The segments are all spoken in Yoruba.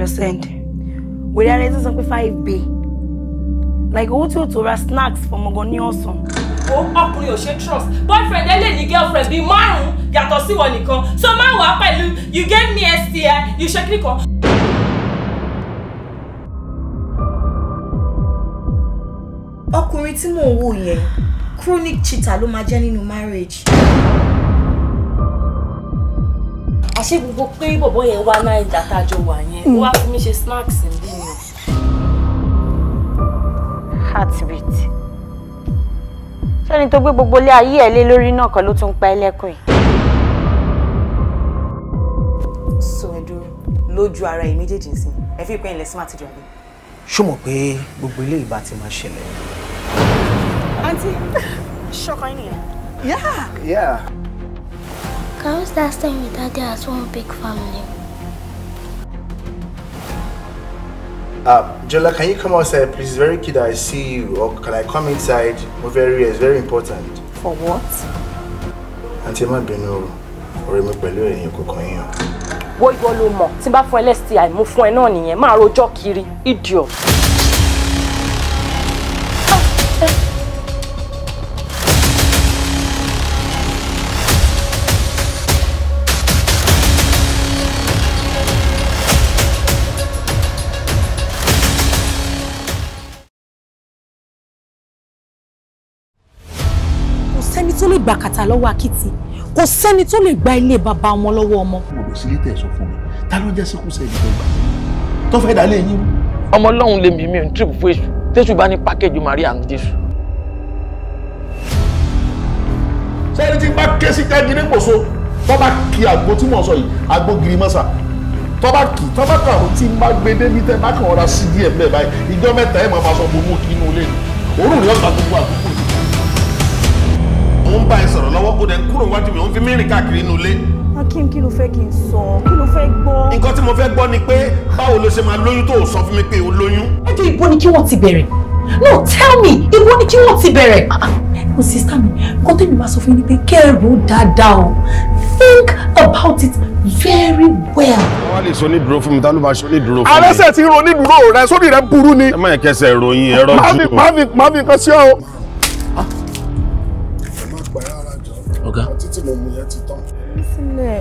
lọ send. We are raising something 5B. Like owó tí ó tó ra snacks for ọmọ gan ní ọ̀sán. Ó ọkùnrin ò ṣe trust. Boyfriend ẹ lè ní girlfriend bíi 5 yàtọ̀ sí wọn nìkan. So má wá pẹ̀lú you gave me STI, you ṣe kíkan. Ọkùnrin tí mò ń wò yẹn chronic cheater ló máa jẹ́ nínú marriage. Àṣé gbogbo pé bọ̀bọ̀ yẹn wá náà ìdàtàjọ wà yẹn. Ó wá fi mí ṣe snacks níbí ni. Heartbeat. Ṣẹ́ni tó gbé gbogbo ilé ayé ẹ̀ lé lórí náà kan ló tún pa ẹlẹ́kùn yìí. So ẹ dúró lójú ara ẹ̀ méjèèjì sí ẹ fi pẹ́yìn lẹ́sìn àtijọ́ àbí. Ṣó mọ̀ pé gbogbo ilé ìbá ti máa ṣẹlẹ̀. Auntie, ṣọkọ yín nìyẹn. Yeah. Can we start staying with Daddy as one big family? Jola, can you come outside, please? It's very key that I see you. Or can I come inside? It's very important. For what? Auntie, ma binu ore mi pẹ̀lú ẹ̀yin kò kàn yín. Wo ìwọ ló mọ̀ tí bá fún ẹ STI mú fún ẹ náà nìyẹn máa rojọ́ kiri idiot. Sẹ́ni tó lè gba kàtà lọ́wọ́ Akiti kò sẹ́ni tó lè gba ilé bàbá ọmọ lọ́wọ́ ọmọ. Mo lọ sílé tẹ̀ sọ fún mi ta ló jẹ́ síkú sẹ́yìn tó gbà tó fẹ́ dálé yín. Ọmọ Ọlọ́run lè mi ò ń trip fún èṣù tẹ́ṣù bá ní pákéjì Maria and Jésù. Sẹ́ni tí bá ké sí kájí ní pòso tó bá kí àgbo tí mò ń sọ yìí àgbo gírí mọ́sà tó bá kì tó bá kà ó tí má gbé débi tẹ́ bá kàn ọ́ra sí díẹ̀ bẹ́ẹ̀ báyìí ìjọ mẹ́ta ẹ̀ máa sọ gbogbo kí inú ilé òórùn rẹ̀ ọ̀gbà gbogbo àdúgbò mo ń bá ẹ sọ̀rọ̀ lọ́wọ́ kó dẹ̀ ń kúrò wájú mi ó ń fi mìíràn káàkiri inú ilé. Akim, kí ló fẹ́ kí n sọ? Kí ló fẹ́ gbọ́? Nǹkan tí mo fẹ́ gbọ́ ni pé báwo ló ṣe máa lóyún tó sọ fún mi pé o lóyún. Ẹjọ́ ìbò ni kí wọ́n ti bẹ̀rẹ̀. No, tell me, ìbò ni kí wọ́n ti bẹ̀rẹ̀. Mo sister mi, nǹkan tẹ́mi máa sọ fún yín ni pé kẹ́rù dáadáa o. Think about it very well. Wọ́n á lè sọ ní dúró fún mi, tá ló máa sọ ní dúró fún mi. Arẹ́sẹ̀ ti ro ní dúró rẹ sórí rẹ burú ni. Ẹ má yẹ kẹsẹ̀ ìròyìn ẹ̀rọ jù. Má fi nǹkan sí ọ. Ọ̀gá. Títí mo mú yẹn ti tán.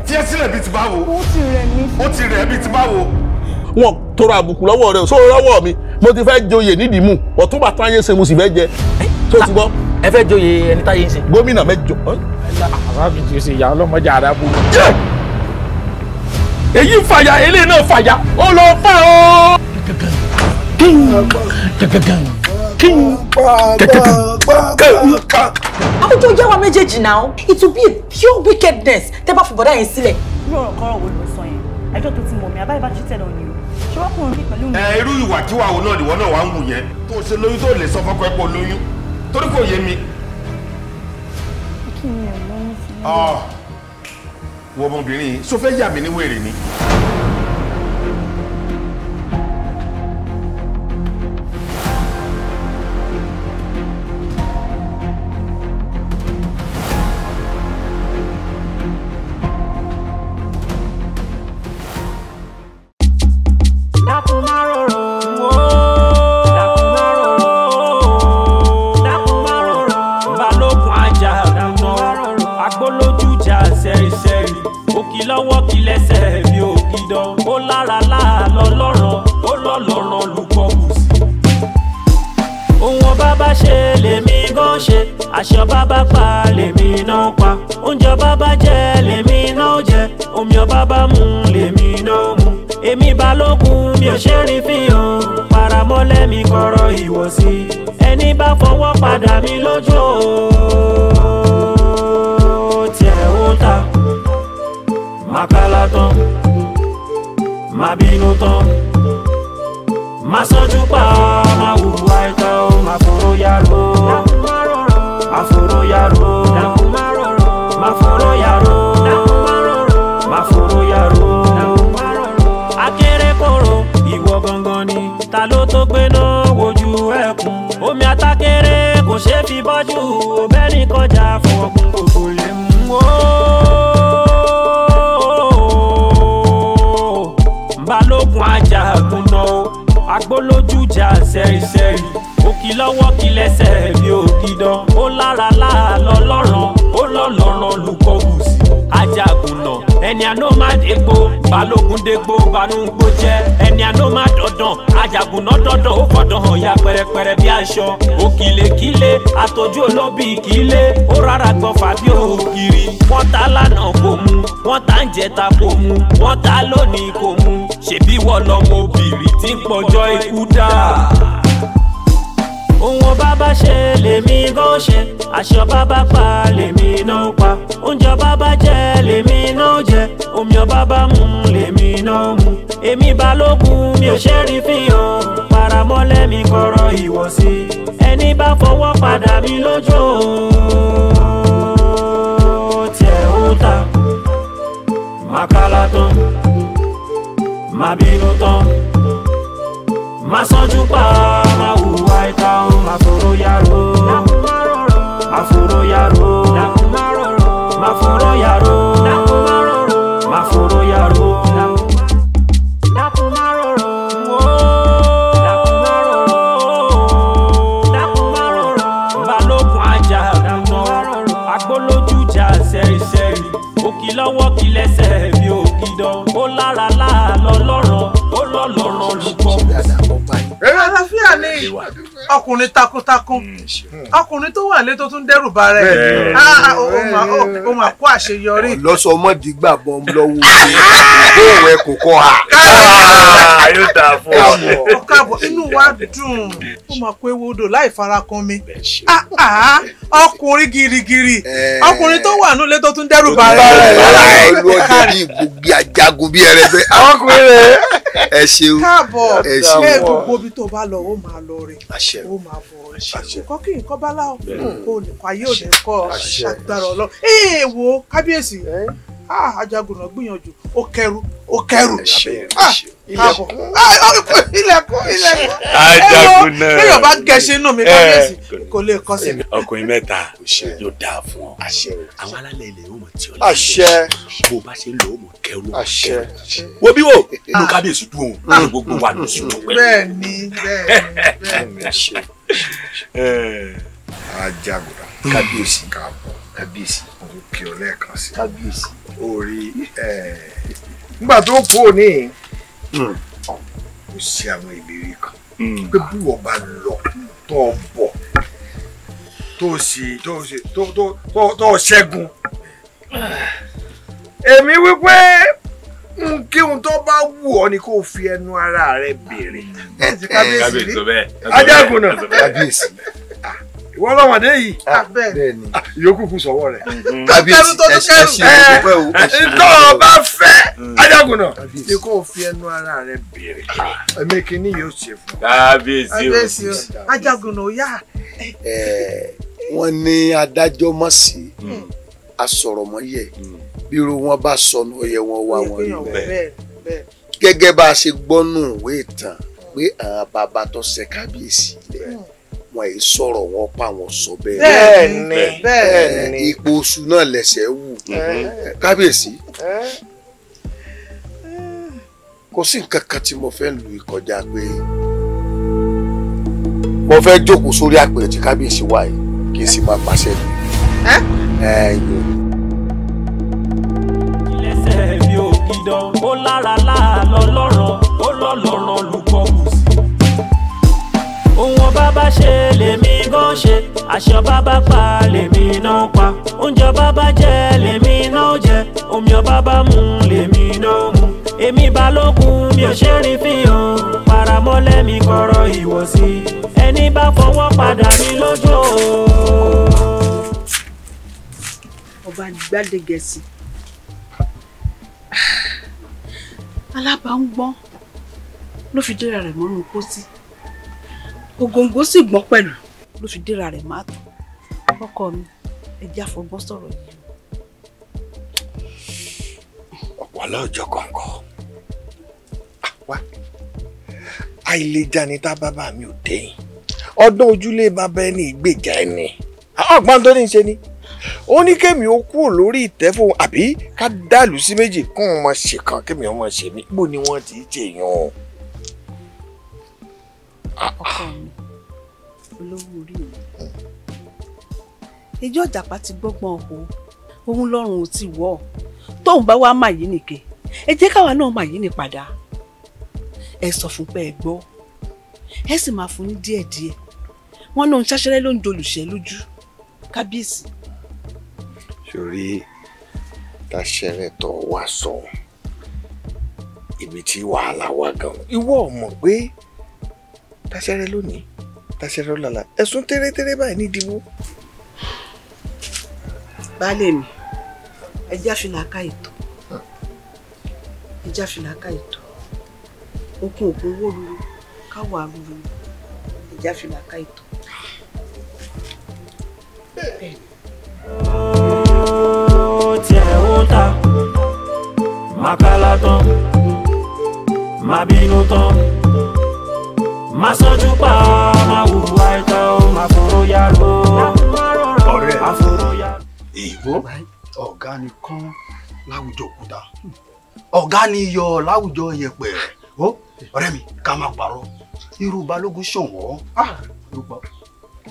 Tí ẹ sílẹ̀ bíi ti báwo? Ó ti rẹ̀ mí. Ó ti rẹ̀ bíi ti báwo? Wọ́n tọrọ àbùkù lọ́wọ́ rẹ̀ sórí lọ́wọ́ mi mo ti fẹ́ joyè nídìí mú ọ̀tún bàtà yẹn ṣe mo sì fẹ́ jẹ. Tó ti gbọ́. Ẹ fẹ́ joyè ẹni táyé ń ṣe. Gómìnà mẹ́jọ. Àbáfi ti ṣe ìyá ọlọ́mọdé àdábò. Èyí ń fàyà eléyìí náà fàyà ó lọ fà ó. Àwùjọ yá wa méjèèjì náà. It will be a pure wickedness tẹ́ bá fi bọ̀dá yẹn sílẹ̀. Irú ọ̀rọ̀ kọ́rọ̀ wo ló sọ yẹn? Ẹjọ́ tó ti mọ̀ mí, àbáyé bá ṣí tẹ̀lé òní o. Ṣé wọ́n kùnrin pẹ̀lú mi? Irú ìwàkiwà wo náà ìwọ náà wà ń wù yẹn tó ṣe lóyún tó lè sọ fọ́kọ ẹ̀ pọ̀ lóyún torí kò yé mi. Kí ni ẹ̀ lọ́wọ́ sí? Wo ọmọbìnrin yìí ṣó fẹ́ yà mí ní wèrè ni. lọ́wọ́ kí lẹ́sẹ̀ bí ògidàn ó lára láàlọ́ lọ́rọ̀ ó lọ́lọ́rọ̀ lùpọ̀ kù sí. ohun ọba bá ṣe lèmi gan ṣe aṣọ bàbá pa lèmi náà pa oúnjẹ bàbá jẹ lèmi náà jẹ omi ọba bá mu lèmi náà mu èmi balógun mi ò ṣe rí fihàn paramọ́lẹ́ mi kọ̀rọ̀ ìwọ̀sí ẹni bá fọwọ́ padà mi lójú o tiẹ̀ ó ta. Makala tán, má bínú tán, má sọ́jú pa, má hùwà ẹ̀tọ́, má fòrò yàrá, má fòrò yàrá, má fòrò yàrá, má fòrò yàrá. Akéré kòrò, ìwọ gangan ni, ta ló tó gbé náà wojú ẹkùn. Omi atákéré kò ṣe fi bọ́jú, òbẹ́ni kọjá fún ọkùn gbogbo lè mú o. Balo balógun ajagun náà agbólójújà sẹ́rìsẹ́rì òkì lọ́wọ́ kí lẹ́sẹ̀ bí ògidàn ó lára láàlọ́ lọ́rùn ó lọ́lọ́rùn lùkọ́gùsì ajagun náà ẹni àná má dégbò balógun dégbò banúgbò jẹ́ ẹni àná má dọ̀dàn ajagun náà dọ̀dàn ó fọ̀dàn hàn ya pẹ̀rẹ̀pẹ̀rẹ̀ bí aṣọ òkìlẹ̀kílẹ̀ àtọ́jú olóbì kílẹ̀ ó rárá gbọ́ fàbí ògiri wọ́n ta lánàá kò mú wọ́n ta ń jẹta kò mú wọ́n ta lónìí kò mú ṣèbí wọ́n lọ́mọ obìnrin tí ń pọ̀jọ́ ikú dá. Ohun bàbá ṣe lèmi gan ṣe aṣọ bàbá pa lèmi náà pa oúnjẹ bàbá jẹ lèmi náà jẹ omi bàbá mu lèmi náà mu èmi balógun mi ò ṣe rí fihàn paramọ́lẹ̀ mi kọ̀rọ̀ ìwọ̀sí ẹni bá fọwọ́ padà mi lójú tiẹ̀ ó ta màkàlà tán má bínú tán má sánjú pa má hùwà ìta o má fòrò yàrá má fòrò yàrá má fòrò yàrá má fòrò yàrá. balógun ajagun náà agbólójújà sẹ́rìsẹ́rì òkì lọ́wọ́ kí lẹ́sẹ̀ bí ògidàn ó lára láàlọ́ lọ́rùn ó lọ́lọ́rùn lùkọ́. àlàáfíà ni ọkùnrin takuntakun ọkùnrin tó wà lé tó tún dẹ́rù bà rẹ̀ ó máa kó àṣeyọrí. lọ́sọmọdìgbà bọ́m lọ́wọ́ òun ẹ̀ kò kọ́ ha. yóò dáa fún ọ. ó káàbọ̀ inú wa dùn ó máa kó ewu odò láì farakun mi. ọkùnrin girigiri ọkùnrin tó wà nílé tó tún dẹ́rù bà rẹ̀. olú ọjọ́ bíi gbogbo ajagun bíi ẹrẹbẹ. ọkùnrin rẹ ẹ ṣeun. káàbọ̀ ẹ gbogbo ibi tó bá lọ ó máa lọ rẹ̀ ó máa bọ̀ kọ́ kí nǹkan bá láwọn kó nìkan ayé ò ní kọ́ agbára Ọlọ́run. wo kábíyèsí ajagun náà gbìyànjú ó kẹrù ilẹ̀kùn ajagun náà kéèyàn bá gẹ̀ẹ́sì inú mi kábíyèsí kò lè kọ́ sí mi. ọkùnrin mẹ́ta yóò dáa fún ọ àwọn alálẹ̀ ilẹ̀ yóò mọ̀ tí ọ lẹ́yìn bó bá ṣe ń lò ó mọ̀ kẹrù wo bí wo inú kábíyèsí dùn ó ní gbogbo wa ló sùn pẹ́. bẹ́ẹ̀ni ajagun kábíyèsí kábíyèsí kí ọ lẹ́ẹ̀kan sí kábíyèsí orí nígbà tó kú òní kò sí àwọn ìlérí kan pé bí wọ́n bá lọ tó bọ̀ tó ṣẹ́gun èmi wípé kí n tó bá wù ọ́ ni kó fi ẹnu ara rẹ béèrè. kábíyèsí ajagun náà kábíyèsí ìwọ lọ́mọdé yìí yòókù kù sọ́wọ́ rẹ̀. kábíyèsí ntọ́ ọba fẹ́ ajagun náà ni kò fi ẹnu ara rẹ béèrè ẹ̀mí kìíní yóò ṣe fún. kábíyèsí ajagun náà yá. wọ́n ní adájọ́ mọ̀ sí asọ̀rọ̀mọ́yẹ bírò wọn bá sọnù ọyẹ wọn wá wọn rí bẹ́ẹ̀ gẹ́gẹ́ bá a ṣe gbọ́nù ìwé ìtàn pé àwọn bàbá tó ṣe kábíyèsí wọn yìí sọ̀rọ̀ wọn pa wọn sọ bẹ́ẹ̀ ipò oṣù náà lẹ̀sẹ̀ wù kábíyèsí kò sí nǹkan kan tí mo fẹ́ lu ìkọjá pé mo fẹ́ jókòó sórí àpèrè tí kábíyèsí wà yìí kí n sì máa pàṣẹ mi. lẹ́sẹ̀ bí ògidàn ó lára láàlọ́ lọ́rùn ó lọ́lọ́rùn lùkọ́gùsì. Ohun bàbá ṣe lèmi gan ṣe aṣọ bàbá pa lèmi náà pa oúnjẹ bàbá jẹ lèmi náà jẹ omi bàbá mu lèmi náà mu èmi balógun mi ò ṣe rí fihàn paramọ́lẹ̀ mi kọ̀rọ̀ ìwọ̀sí ẹni bá fọwọ́ padà mi lójú. ọba Gbádégẹṣin alábàágbọ́n ló fi dẹ́ra rẹ̀ mọ́nú pósí ògòǹgò sì gbọ́n pẹ̀lú ló fi dẹ́ra rẹ̀ má tó ọkọ mi ẹja fọgbọ́n sọ̀rọ̀ yìí. ọ̀pọ̀ lọ́jọ́ kọ̀ọ̀kan wá àìlèjà ni tá bàbá mi ò dẹ́yìn ọdún ojúlé bàbá ẹni ìgbèjà ẹni ọgbọ́n tó ní í ṣe ni ó ní kémi ó kúrò lórí ìtẹ́ fún àbí ká dàlú sí méjì kó wọn máa ṣe kan kémi ó máa ṣe mí bó ni wọ́n ti ṣèyàn. ọkọ mi olówó orí mi ìjọ ìjàpá ti gbọ́gbọ́n o òun lọ́rùn ò ti wọ̀ tóun bá wá máa yí nìke ẹ jẹ́ káwa náà máa yí ní padà ẹ sọ fún pé ẹ gbọ́ ẹ sì máa fún ní díẹ̀díẹ̀ wọn náà ń ṣaṣẹ́rẹ́ ló ń dolùṣẹ́ lójú kábíyèsí. sórí táṣẹ́rẹ́ tó wá sọ ibi tí wàhálà wà gan ìwọ mọ̀ pé táṣẹ́rẹ́ lónìí táṣẹ́rẹ́ lọ́la ẹ̀sùn tẹ́rẹ́tẹ́rẹ́ báyìí ní ìdìbò. baálé mi ẹjá fìlà ká ètò ẹjá fìlà ká ètò okun òkun wó ruru káwọ arúgbó ẹjá fìlà ká ètò. tiẹ̀ ó ta máa kálá tán máa bínú tán máa sọ́jú pa máa hùwà ìtàn ó máa fòrò yàrá ọ̀rẹ́ máa fòrò yàrá. ìbò ọ̀gá ni kán láwùjọ òkúta ọ̀gá ni iyọ̀ láwùjọ yẹ̀pẹ̀ ó ọ̀rẹ́ mi ká máa parọ́ irú balógun ṣọ̀wọ́n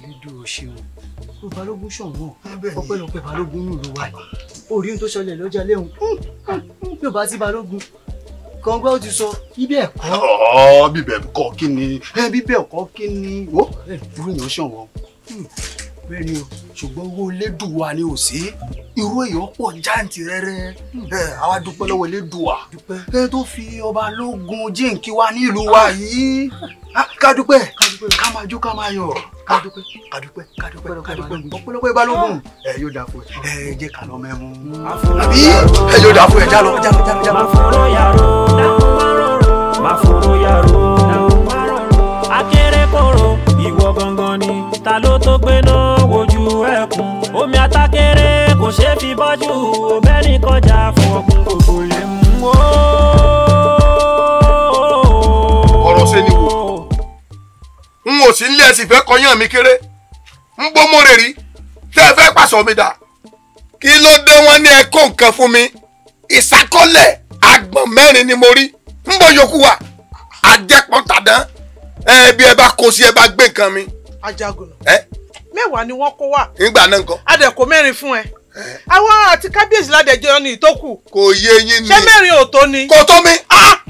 lídùú ṣeun irú balógun ṣọ̀wọ́n ọpẹ́lọpẹ́ balógun nílùú wa orí ohun tó ṣẹlẹ̀ lọ́jà lẹ́hùn bí ò bá sí balógun kọ̀ǹgbà ó ti sọ bíbẹ̀ ẹ̀kọ́. bíbẹ̀ ẹ̀kọ́ kí ni bíbẹ̀ ẹ̀kọ́ kí ni ó irú èèyàn ṣọ̀wọ́n bẹ́ẹ̀ ni o ṣùgbọ́n owó Elédùwà ni ò sí irú èèyàn pọ̀ jáǹtì rẹ́rẹ́ àwa dúpẹ́ lọ́wọ́ Elédùwà tó fi ọba lógun jíǹkí wa nílùú wa yìí ká dúpẹ́ ká máa jó ká máa yọ̀ ká dúpẹ́ ọpẹ́lọpẹ́ balógun yóò dà fún ẹ jẹ́ ká lọ mẹ́mu àbí yóò dà fún ẹ já lọ. máa fòrò yàrá máa fòrò yàrá akéré kòrò ìwọ gangan ni ta ló tó gbé náà wojú ẹkùn omi atákéré kò ṣeé fi bọ́jú ọbẹ̀ni kọjá fún ọkùn gbogbo lè mú o. ọ̀rọ̀ ṣe ni wò n ò sí nílé ẹ̀sìn fẹ́ kọyán mi kéré ń bó mọ́rẹ̀ rí tẹ́ ẹ fẹ́ pàṣọ mi dà kí ló dé wọn ní ẹ kó nǹkan fún mi ìsákọ́lẹ̀ àgbọ̀n mẹ́rin ni mo rí ń bọ̀ yòókù wa àjẹpọ̀ tàdán bí ẹ bá kó sí ẹ bá gbé nǹkan mi. Ajagunà mẹ́wàá ni wọ́n kó wá. nígbà náà nǹkan. adẹ̀kọ̀ mẹ́rin fún ẹ. àwọn àti kábíyèsí ládẹjọ́ ní ìtókù. kò yé yín ni. ṣé mẹ́rin ò tó ni. kò tó mi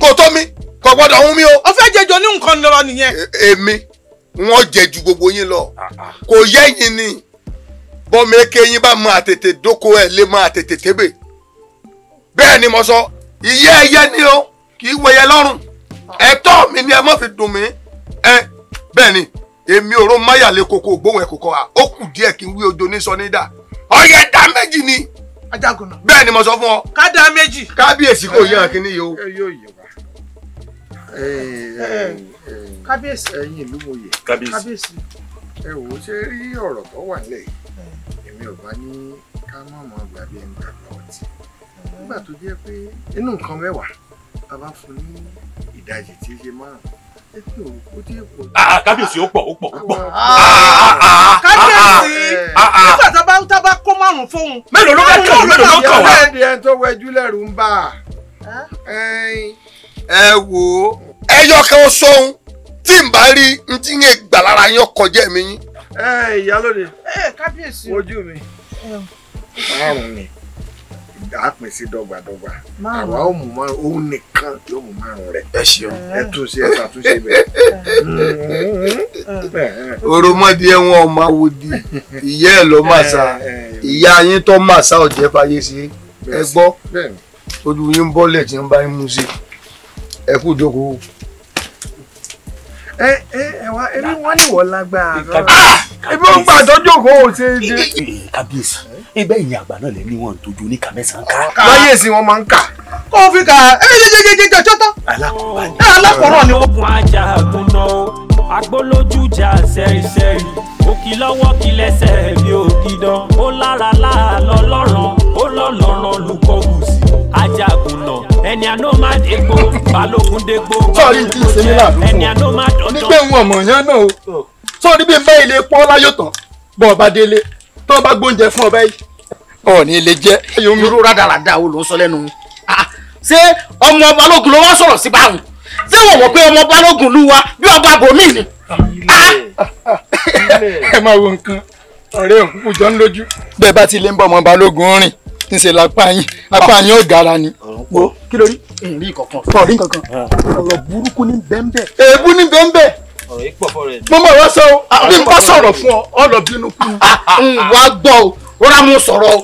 kò tó mi kò gbọ́dọ̀ hún mi o. o fẹ́ jẹjọ ní nǹkan lọ nìyẹn. èmi wọ́n jẹ ju gbogbo yín lọ kò yé yín ni bọ́mọ eke yín bá máa tètè dóko ẹ̀ lé máa tètè tébè bẹ́ẹ̀ ni mo sọ ìyẹ́ ẹyẹ ni o kì í wẹyẹ lọ́rùn ẹ̀tọ́ mi ni ẹ má fi dùn mí bẹ́ẹ̀ ni èmi ò ró máyàlé koko gbóhùn ẹ̀ kòkó ó kù díẹ̀ kí n wí ojo ní sọ ní dà ọyẹ dá méjì ni. Ajagunà. bẹ́ẹ̀ ni mo sọ fún ọ. ká dá méjì. kábíyèsí kò yẹ àkíní yìí o. yóò yẹ wá. kábíyèsí. ẹ̀yin ìlú mòye. kábíyèsí. ẹ wò ó ṣe rí ọ̀rọ̀ tó wà nílẹ̀ yìí èmi ò bá ní ká má mọ gbàgbé ẹni gbàgbé ọtí nígbà tó jẹ́ pé inú nǹkan mẹ́wàá a bá fún ní ìdajì tí í ṣe márùn-ún ẹ fi òkú tí èkó. kábíyèsí ó pọ̀. kábíyèsí nígbà tá bá kó márùn fóun. mélòó ló fẹ́ kàn mélòó ló kàn wá. ẹni tó wẹjú lẹ́rù ń bà. ẹ wò ó ẹyọ kan sóhun tí n bá rí n tí ń gbà lára yín kọjá mi yín. ìyálóde. kábíyèsí. ojú mi márùn ni a pín sí dọ́gbadọ́gba àwa ó mú márùn òun nìkan yóò mú márùn rẹ. ẹ ṣeun. ẹ tún ṣe ẹ ṣàtúnṣe bẹ́ẹ̀. òròmọdé wọn ọmọ awòdì ìyá ẹ lọ máa sa ìyá yín tó máa sa ọjẹ fàyè sí ẹ gbọ́ ojú yín bọ́lẹ̀ tí ń bá yín mú sí ẹ kú jókòó. ẹ wá ebi wọn ní wọ lágbára ebi wọn gbà tọjú òkò ò ṣe é dé. kábíyèsí ẹgbẹ́ ìyìn àgbà náà lè ní wọn tójú oníkà mẹ́sàn-án ká. láyé sí wọn máa ń kà. kó o fi kà jẹjẹjẹjẹjẹ tó. alákọ̀ọ́rọ̀ ni wọ́n. ajá àgùnà o agbólójújà sẹ́rìsẹ́rì òkì lọ́wọ́ kí lẹ́sẹ̀ bí ògidàn ó lára láàlọ́ lọ́rùn ó lọ́lọ́rùn lùkọ́gùsì ajá àgùnà ẹni àná má dégbò balógun dégbò balógun tó jẹ ẹni àná má dọ̀dọ̀. nígbà ìwọ̀n ọmọ yẹn náà o sọ ní bí n bá ilé pọ́n láyò tán bọ́ ọba délé tó bá gbóúnjẹ fún ọba yìí ọ̀ọ́ni ilé jẹ́. irú rádaràda wo ló ń sọ lẹ́nu ṣé ọmọ balógun ló wá sọ̀rọ̀ sí báwọn ṣé wọ́n mọ̀ pé ọmọ balógun ló wá bí ọba bòmí ni. ẹ máa wo nǹkan ọ̀rẹ́ òkúkú jọ ń lójú. bẹ́ẹ̀ bá ti lè ń bọ́ ọmọ balógun rìn níṣẹ́ lápá yín ó gara ni. wo kí ló rí èrí kankan ọ̀rí kankan ọ̀rọ̀ burúkú ní bẹ́ńbẹ́. èébú ní bẹ́ńbẹ́. ọ̀rọ̀ yìí pọ̀ fọ́rọ̀ ẹ̀. mo mọ̀ wá sọ bí n bá sọ̀rọ̀ fún ọ lọ bínú kú. wá gbọ́ o rọra mo sọ̀rọ̀ o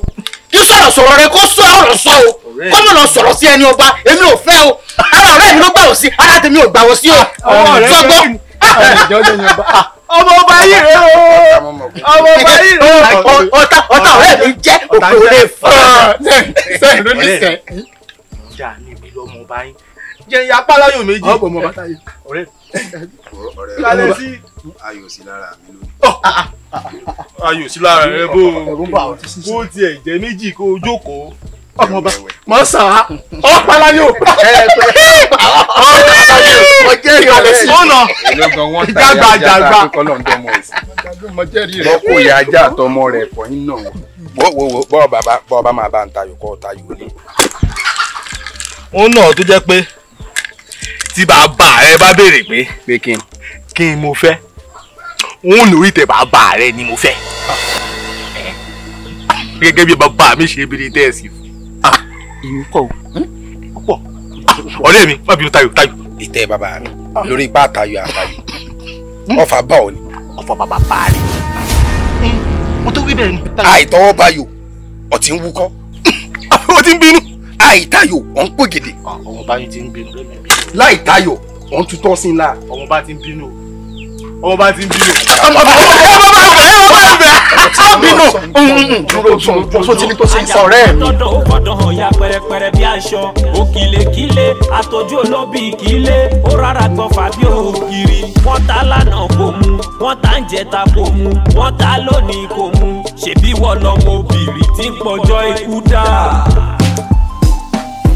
kí sọ̀rọ̀ rẹ kó sọ ọ̀rọ̀ sọ o kó mọ̀ lọ sọ̀rọ̀ sí ẹni ọba èmi ò fẹ́ o ara ọ̀rẹ́ mi ló gbà wọ́ sí ara tèmi ò gbà wọ́ sí o sọgbọ́n. ọmọ ọba yìí rẹ o ọmọ ọba yìí rẹ o ọ̀tá ọ̀rẹ́ mi jẹ́ òkòrè fún sẹ́yìn ló ní sẹ́yìn. ìjà ní ìbí lọ́mọ ọba yín jẹ́ ìyá pálọ́yò méjì. ọ̀pọ̀ ọmọ bàtà yìí. ọ̀rẹ́ lálẹ́ sí ayò sí lára mi lónìí. ayò sí lára rẹ bó tiẹ̀ jẹ́ méjì kó o jókòó. ọmọ ọba mọ sàn án ọ̀pálayò. ọjẹ́ ìrọ̀lẹ́ sí. ọ̀nà ìjàgbàjàgbà. lọ́kọ̀ ìyá ajá àtọmọ rẹ̀ fọyín náà. wo bọ́ọ̀ bá máa bá ń tayò kọ́ tayò lé. ó náà tó jẹ́ pé tí bàbá rẹ bá béèrè pé kí n mo fẹ́ òun lórí tẹ bàbá rẹ ni mo fẹ́ gẹ́gẹ́ bí bàbá mi ṣe bìrì tẹ́ẹ̀sì fún. ìyún kọ́ ó pọ̀ ọ̀rẹ́ mi má bínú tayò. ìtẹ́ bàbá mi lórí ipá àtayò àtayò ọ̀fà bá ọ ni. ọ̀fà bàbá bá rẹ mo tó wí bẹ́ẹ̀ ni. àìtọ́wọ́ bayò ọ̀tí ń wúkọ́. ó ti ń bínú. àìtayò ọ̀ ń pògèdè. ọmọ bá yín ti ń bínú lẹ́nu. láìtayò ọ̀ ń tutọ́ sí ńlá. ọmọ bá ti ń bínú. ọmọ bá ti ń bínú. ọmọ bá bínú. dúró tí ní tó sì ń sọ ọ̀rẹ́ mi. tọ́dọ̀ ó gbọ́dọ̀ hàn ya pẹrẹpẹrẹ bí aṣọ òkìlẹ̀kílẹ̀ àtọ́jú olóbì kílẹ̀ ó rárá gbọ́ fàbí ògiri wọ́n ta lánàá kò mu wọ́n ta ń jẹta kò mu wọ́n ta lónìí kò mu ṣèbí wọ́n lọ́mọ obìnrin tí ń pọ̀jọ́ ikú dá.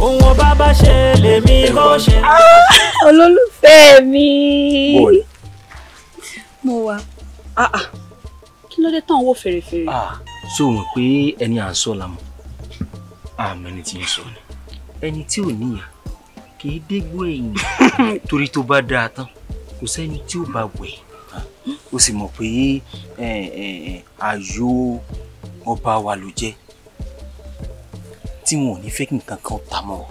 ohun ọba bá ṣe lèmi bó ṣe. olólùfẹ́ mi mo wà kí ló dé tán wò fèrèfèrè. ṣó o mọ̀ pé ẹni à ń sọ la mọ̀ àmọ́ ẹni tí ń sọ ni ẹni tí ò níyà kì í dégbò ẹ̀yìn torí tó bá dáa tán kò sẹ́ni tí ó bá wẹ̀ ó sì mọ̀ pé ààyò ọba wa ló jẹ́ tí wọn ò ní fẹ́ kí nǹkan kan ta mọ́ ọ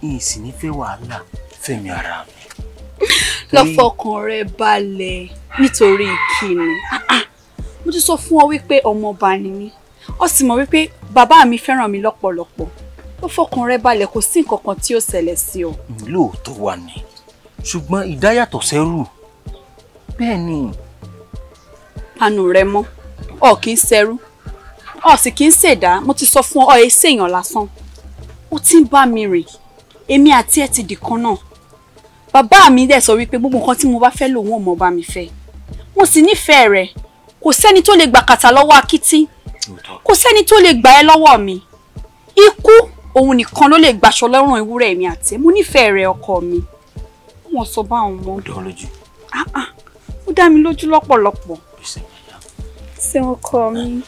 ìyìn sì ní fẹ́ wàhálà fẹ̀mí ara mi. lọ fọkàn rẹ balẹ̀ nítorí kíni mo ti sọ fún ọ wípé ọmọọba ni mí ó sì mọ̀ wípé bàbá mi fẹ́ràn mi lọ́pọ̀lọpọ̀ lọ fọkàn rẹ balẹ̀ kò sí nǹkan kan tí ó ṣẹlẹ̀ sí ọ. lóòótọ́ wà ní ṣùgbọ́n ìdáyàtọ̀ sẹ́rù bẹ́ẹ̀ ni. panu rẹ mọ́ ọ kì í ṣẹrú ọ sì kì í ṣèdá mo ti sọ fún ọ ẹ ṣèyàn lásán ó ti ń bá mi rìn èmi àti ẹ ti dìkan náà bàbá mi dẹ̀ sọ wípé gbogbo nǹkan tí mo bá fẹ́ lòun ò mọ̀ bá mi fẹ́ mo sì nífẹ̀ẹ́ rẹ̀ kò sẹ́ni tó lè gbà kàtà lọ́wọ́ akítí kò sẹ́ni tó lè gbà ẹ́ lọ́wọ́ mi ikú òun nìkan ló lè gbàṣọ lọ́rùn ewúrẹ́ mi àti mo nífẹ̀ẹ́ rẹ̀ ọkọ mi wọ́n sọ bá àwọn ọmọ ó dá mi lójú lọ́pọ̀lọpọ̀ ṣé wọn kọ mi.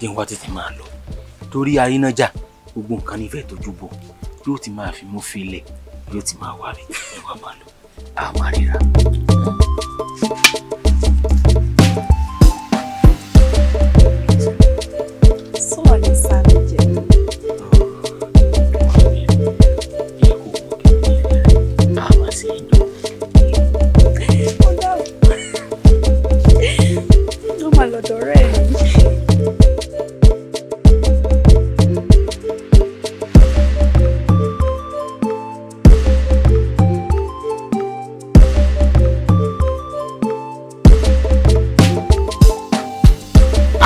jẹ́ wá tètè máa lọ torí arínájà gbogbo nǹkan nífẹ̀ẹ́ tójú bọ̀ yóò ti máa fi mú filẹ̀ yóò ti máa wà rẹ̀ ẹ wá máa lọ àwọn àríra. sọ̀rọ̀ ní sáré jẹ́. ó máa lọ́dọ̀ rẹ̀ yìí.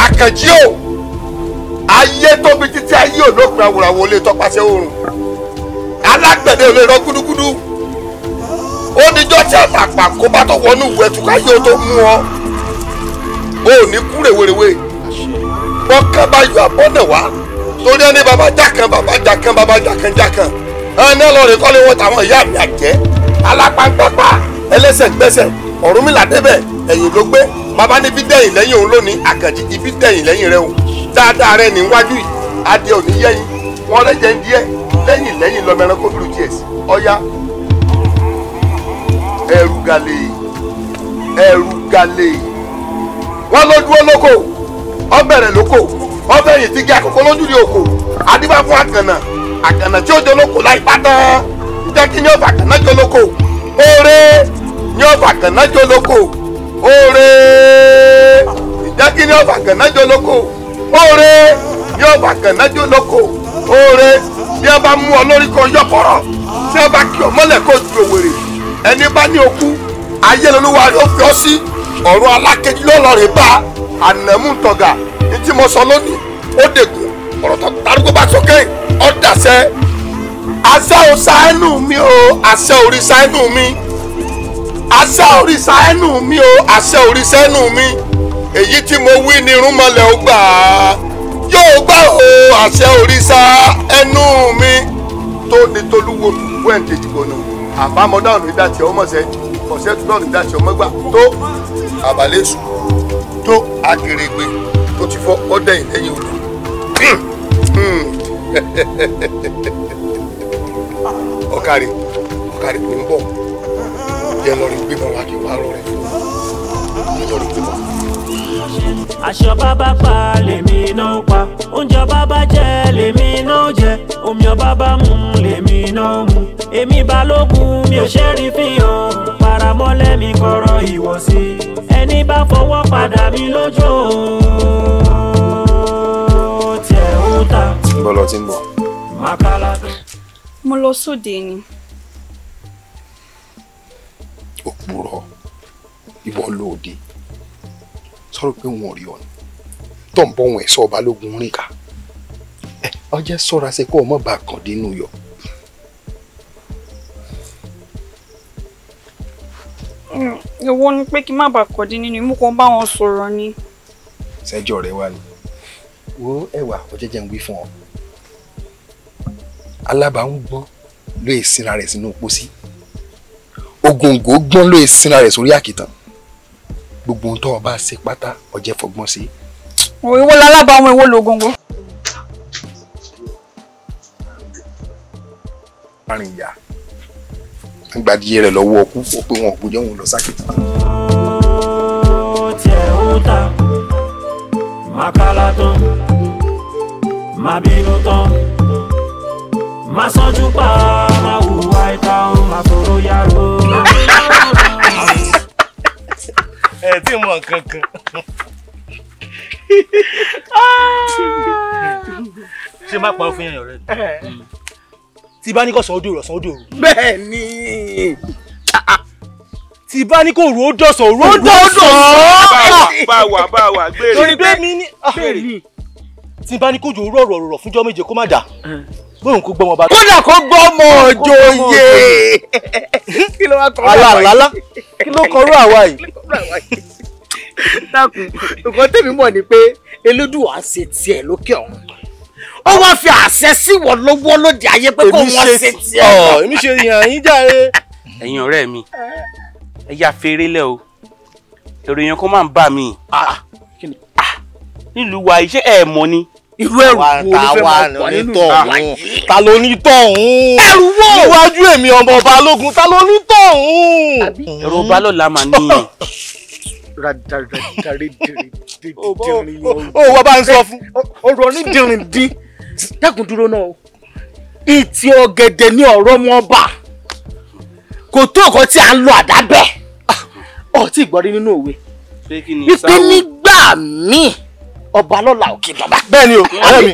Àkànjí o ayé tóbi títí ayé olópin àwòrán olè tọpasẹ̀ oòrùn alágbẹ̀dẹ olè rọ gúdúgúdú ó níjọ́ tí àtàpà kó bá tó wọnú ìwé ẹtùkà yóò tó mú ọ ò ní kú rèwerèwe bọ́kàn bá yọ àbọ̀nà wá torí ẹni bàbá jákan bàbá jákan bàbá jákan jákan ẹni ọlọ́rin kọ́lé wọn tàwọn ìyá mi àjẹ́ alápáńpápá ẹlẹ́sẹ̀ gbẹ́sẹ̀ Ọ̀rúnmìlà débẹ̀ ẹ̀yìn ló gbé bàbá níbi dẹ̀yìn lẹ́yìn òun lónìí Àkànjí ibi dẹ̀yìn lẹ́yìn rẹ o dáadáa rẹ níwájú yìí adé òní yẹ́yìn wọ́n rẹ̀ jẹ́ ń díẹ̀ lẹ́yìn lọ́mọ ẹranko bírú tiẹ̀ sí ọ̀yá ẹrù gàlè wọ́n ló dúró lóko ọbẹ̀rẹ̀ lóko ọbẹ̀yìn tí kí àkókò lójú rí oko adíbá fún àkànnà tí ó jẹ lóko láì pátá jẹ́ kí ní ọ̀fà àkànnà jọ lóko oore ní ọ̀fà àkànnà jọ lóko oore jẹ́ kí ní ọ̀fà àkànnà jọ lóko oore ní ọ̀fà àkànnà jọ lóko oore bí wọ́n bá mú ọ lórí kan yọkọ̀rọ̀ tí wọ́n bá kí ọ mọ́lẹ̀ kó ju òwèrè ẹni bá ní okú ayé lolúwa ló fi ọ sí ọ̀rọ̀ alákejì ló lọ rè bá ànàmú tọ̀gà ní tí mo sọ lónìí ó dègùn ọ̀rọ̀ tó darúgbó bá sókè ó dàṣẹ àṣẹ òòṣà ẹnu mi o àṣẹ òrìṣà ẹnu mi àṣẹ òrìṣà ẹnu mi o àṣẹ òrìṣà ẹnu mi èyí tí mo wí ní irúnmọlẹ̀ ó gbà á yóò gbà o àṣẹ òrìṣà ẹnu mi tó ní tolúwo wẹ́ǹdẹ̀jì gbọ̀nà àbámọ́dá ọ̀nà ìdàtì ọmọọ̀sẹ̀ ọ̀sẹ̀ tó náà ìdàtì ọmọgbà tó àbálẹ́sù tó akèrègbè tó ti fọ́ ọ́dẹ̀yìn lẹ́yìn odò. ọ̀kàrí ní ń bọ̀ jẹ́ lọ́rí gbígbọ́ wá kí wàá rọ̀ rẹ̀ fún un lọ́rí gbígbọ́. aṣọ bàbá pa lèmi náà pa oúnjẹ bàbá jẹ lèmi náà jẹ omi bàbá mu lèmi náà mu èmi balógun mi ò ṣe rí fihàn paramọ́lẹ̀ mi kọ̀rọ̀ ìwọ̀sí ẹni bá fọwọ́ padà mi lójú tiẹ̀ ó ta. bọ́lọ̀ tí ń bọ̀. Makala tó. Mo lọ sóde ni. òpùrọ́ ìwọ lóde sọ̀rọ̀ pé wọn ò rí ọ̀nà tó ń bọ̀ wọn ẹ̀ṣọ́ balógun rìn ká ọjọ́ sọ́ra ṣe kó o mọ̀ bá kàn dínú yọ. Èwo ni pé kí n má bàa kọ̀dí nínú imú kan bá wọn sọ̀rọ̀ ni. Ṣẹ́jọ́ rẹ wá ni wo ẹwà ọjẹ́jẹ́ ń wí fún ọ alábàá ń gbọ́n ló ìsinra rẹ̀ sínú pósí ògòǹgò gbọ́n ló ìsinra rẹ̀ sórí àkìtàn gbogbo ohun tó o bá ṣe pátá ọjẹ́ fọgbọ́n sí. Ìwọ lálábàá àwọn ìwọ lògòǹgò. arìn ìyá gbadìyẹ rẹ̀ lọ́wọ́ ọkú ó pé wọn kò jẹ́ wọn lọ sákìtàn. tiẹ̀ ó ta Makala tán má bínú tán má sánjú pa má hùwà ìta má fòrò yàrá. ẹ tí mọ nǹkan kan ṣe má pa òfin ẹyàn rẹ tí bá ní kó sàn ó dòrò sàn ó dòrò. bẹ́ẹ̀ ni tí bá ní kó rò ó dọ̀sán rò ó dọ̀sán. báwa gbére. torí pé mi ní tí bá ní kó jò rọ̀rọ̀ fúnjọ́ méje kó má dà bóun kó gbọ́mọ bá. kódà kó gbọ́mọ òjòyè. kí ló wá kọ́ alálàlá kí ló kọrú àwa yìí. dákun nǹkan tèmi mọ̀ ni pé Elédùà ṣe tiẹ̀ lókè ọ̀run ó wá fi àṣẹ sí wọ lọ́wọ́ lóde ayé pé kó wọ́n ṣe tiẹ̀. èmi ṣe yàn yín jáde. ẹ̀yin ọ̀rẹ́ mi ẹ yà fèrè lẹ́ o èrò èèyàn kan máa ń bà mí nílùú wa iṣẹ́ ẹ̀ mọ́ ni. irú ẹrù wo ló fẹ́ máa pọ̀ nínú ìwà yìí. ta ló ní tọ̀hún. ẹrù wo. níwájú èmi ọmọ balógun ta ló ní tọ̀hún. ẹ̀rọ balọ̀la mà ní. ó wá bá ń sọ fún. ọ̀rọ̀ ní dìrìndín dákun dúró náà o ìtì ọ̀gẹ̀dẹ̀ ní ọ̀rọ̀ wọn bà kò tó nǹkan tí a ń lo àdábẹ́ ọtí ìgbọ́rí nínú òwe wípé nígbà míì ọba lọ́la òkè bàbá. bẹ́ẹ̀ ni o ọ̀rẹ́ mi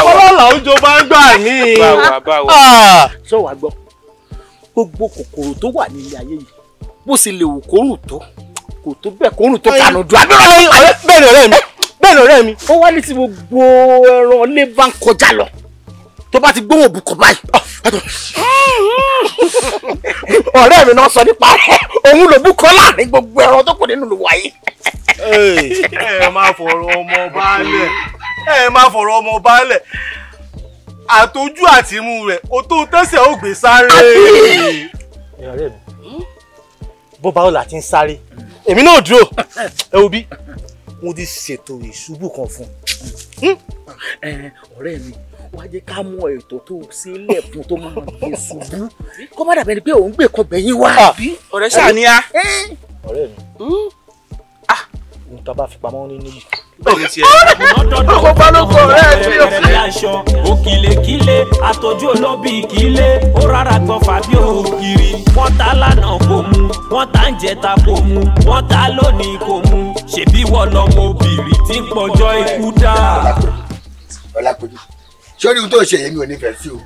ọba lọ́la oúnjẹ bá ń gbà mí. sọ wàá gbọ́ gbogbo kòkòrò tó wà nílé ayé yìí bó sì lè wù kórùn tó kò tó bẹ́ẹ̀ kórùn tó kànú dùn. bẹ́ẹ̀ ni ọ̀rẹ́ mi bẹ́ẹ̀ ni ọ̀rẹ́ mi. ó wá ní tí gbogbo ẹran lé bá ń kọjá lọ tó bá ti gbóhùn òbúkọ báyìí. ọ̀rẹ́ mi náà sọ nípa rẹ̀ òun ló búkọ láàrin gbogbo ẹran tó kù nínú ìwà yìí. ẹ má fọ̀rọ̀ ọmọ baálẹ̀ ẹ má fọ̀rọ̀ ọmọ baálẹ̀ àtọ́jú àtìmú rẹ̀ o tó tẹ́sẹ̀ ó gbé sáré. ọ̀rẹ́ mi bó bá ọ̀la ti ń sáré èmi náà dúró ẹ wo bí mo ti ṣètò ìṣubú kan fún ọ̀rẹ́ mi wá jẹ́ ká mú ètò tó sílẹ̀ fún tó máa gbé ṣubú kó má dàbẹ̀ ni pé òun gbé kan bẹ̀yìn wá. ọ̀rẹ́ ṣáà ni a. ọ̀rẹ́ mi ohun tá a bá fi pamọ́ ní níyì. ọkọ̀ balógun ọ̀rẹ́ mi ò fi. aṣọ òkìlẹ̀kílé àtọ́jú olóbì kílé ó rárá gbọ́ fàbí ògiri wọ́n ta lánàá kò mu wọ́n ta ń jẹta kò mu wọ́n ta lónìí kò mu ṣèbí wọ́n lọ́mọ obìnrin tí ń pọ̀jọ́ ikú dá. Ọlápẹ̀jú sórí ohun tó ṣe yẹn mi ò nífẹ̀ẹ́ sí o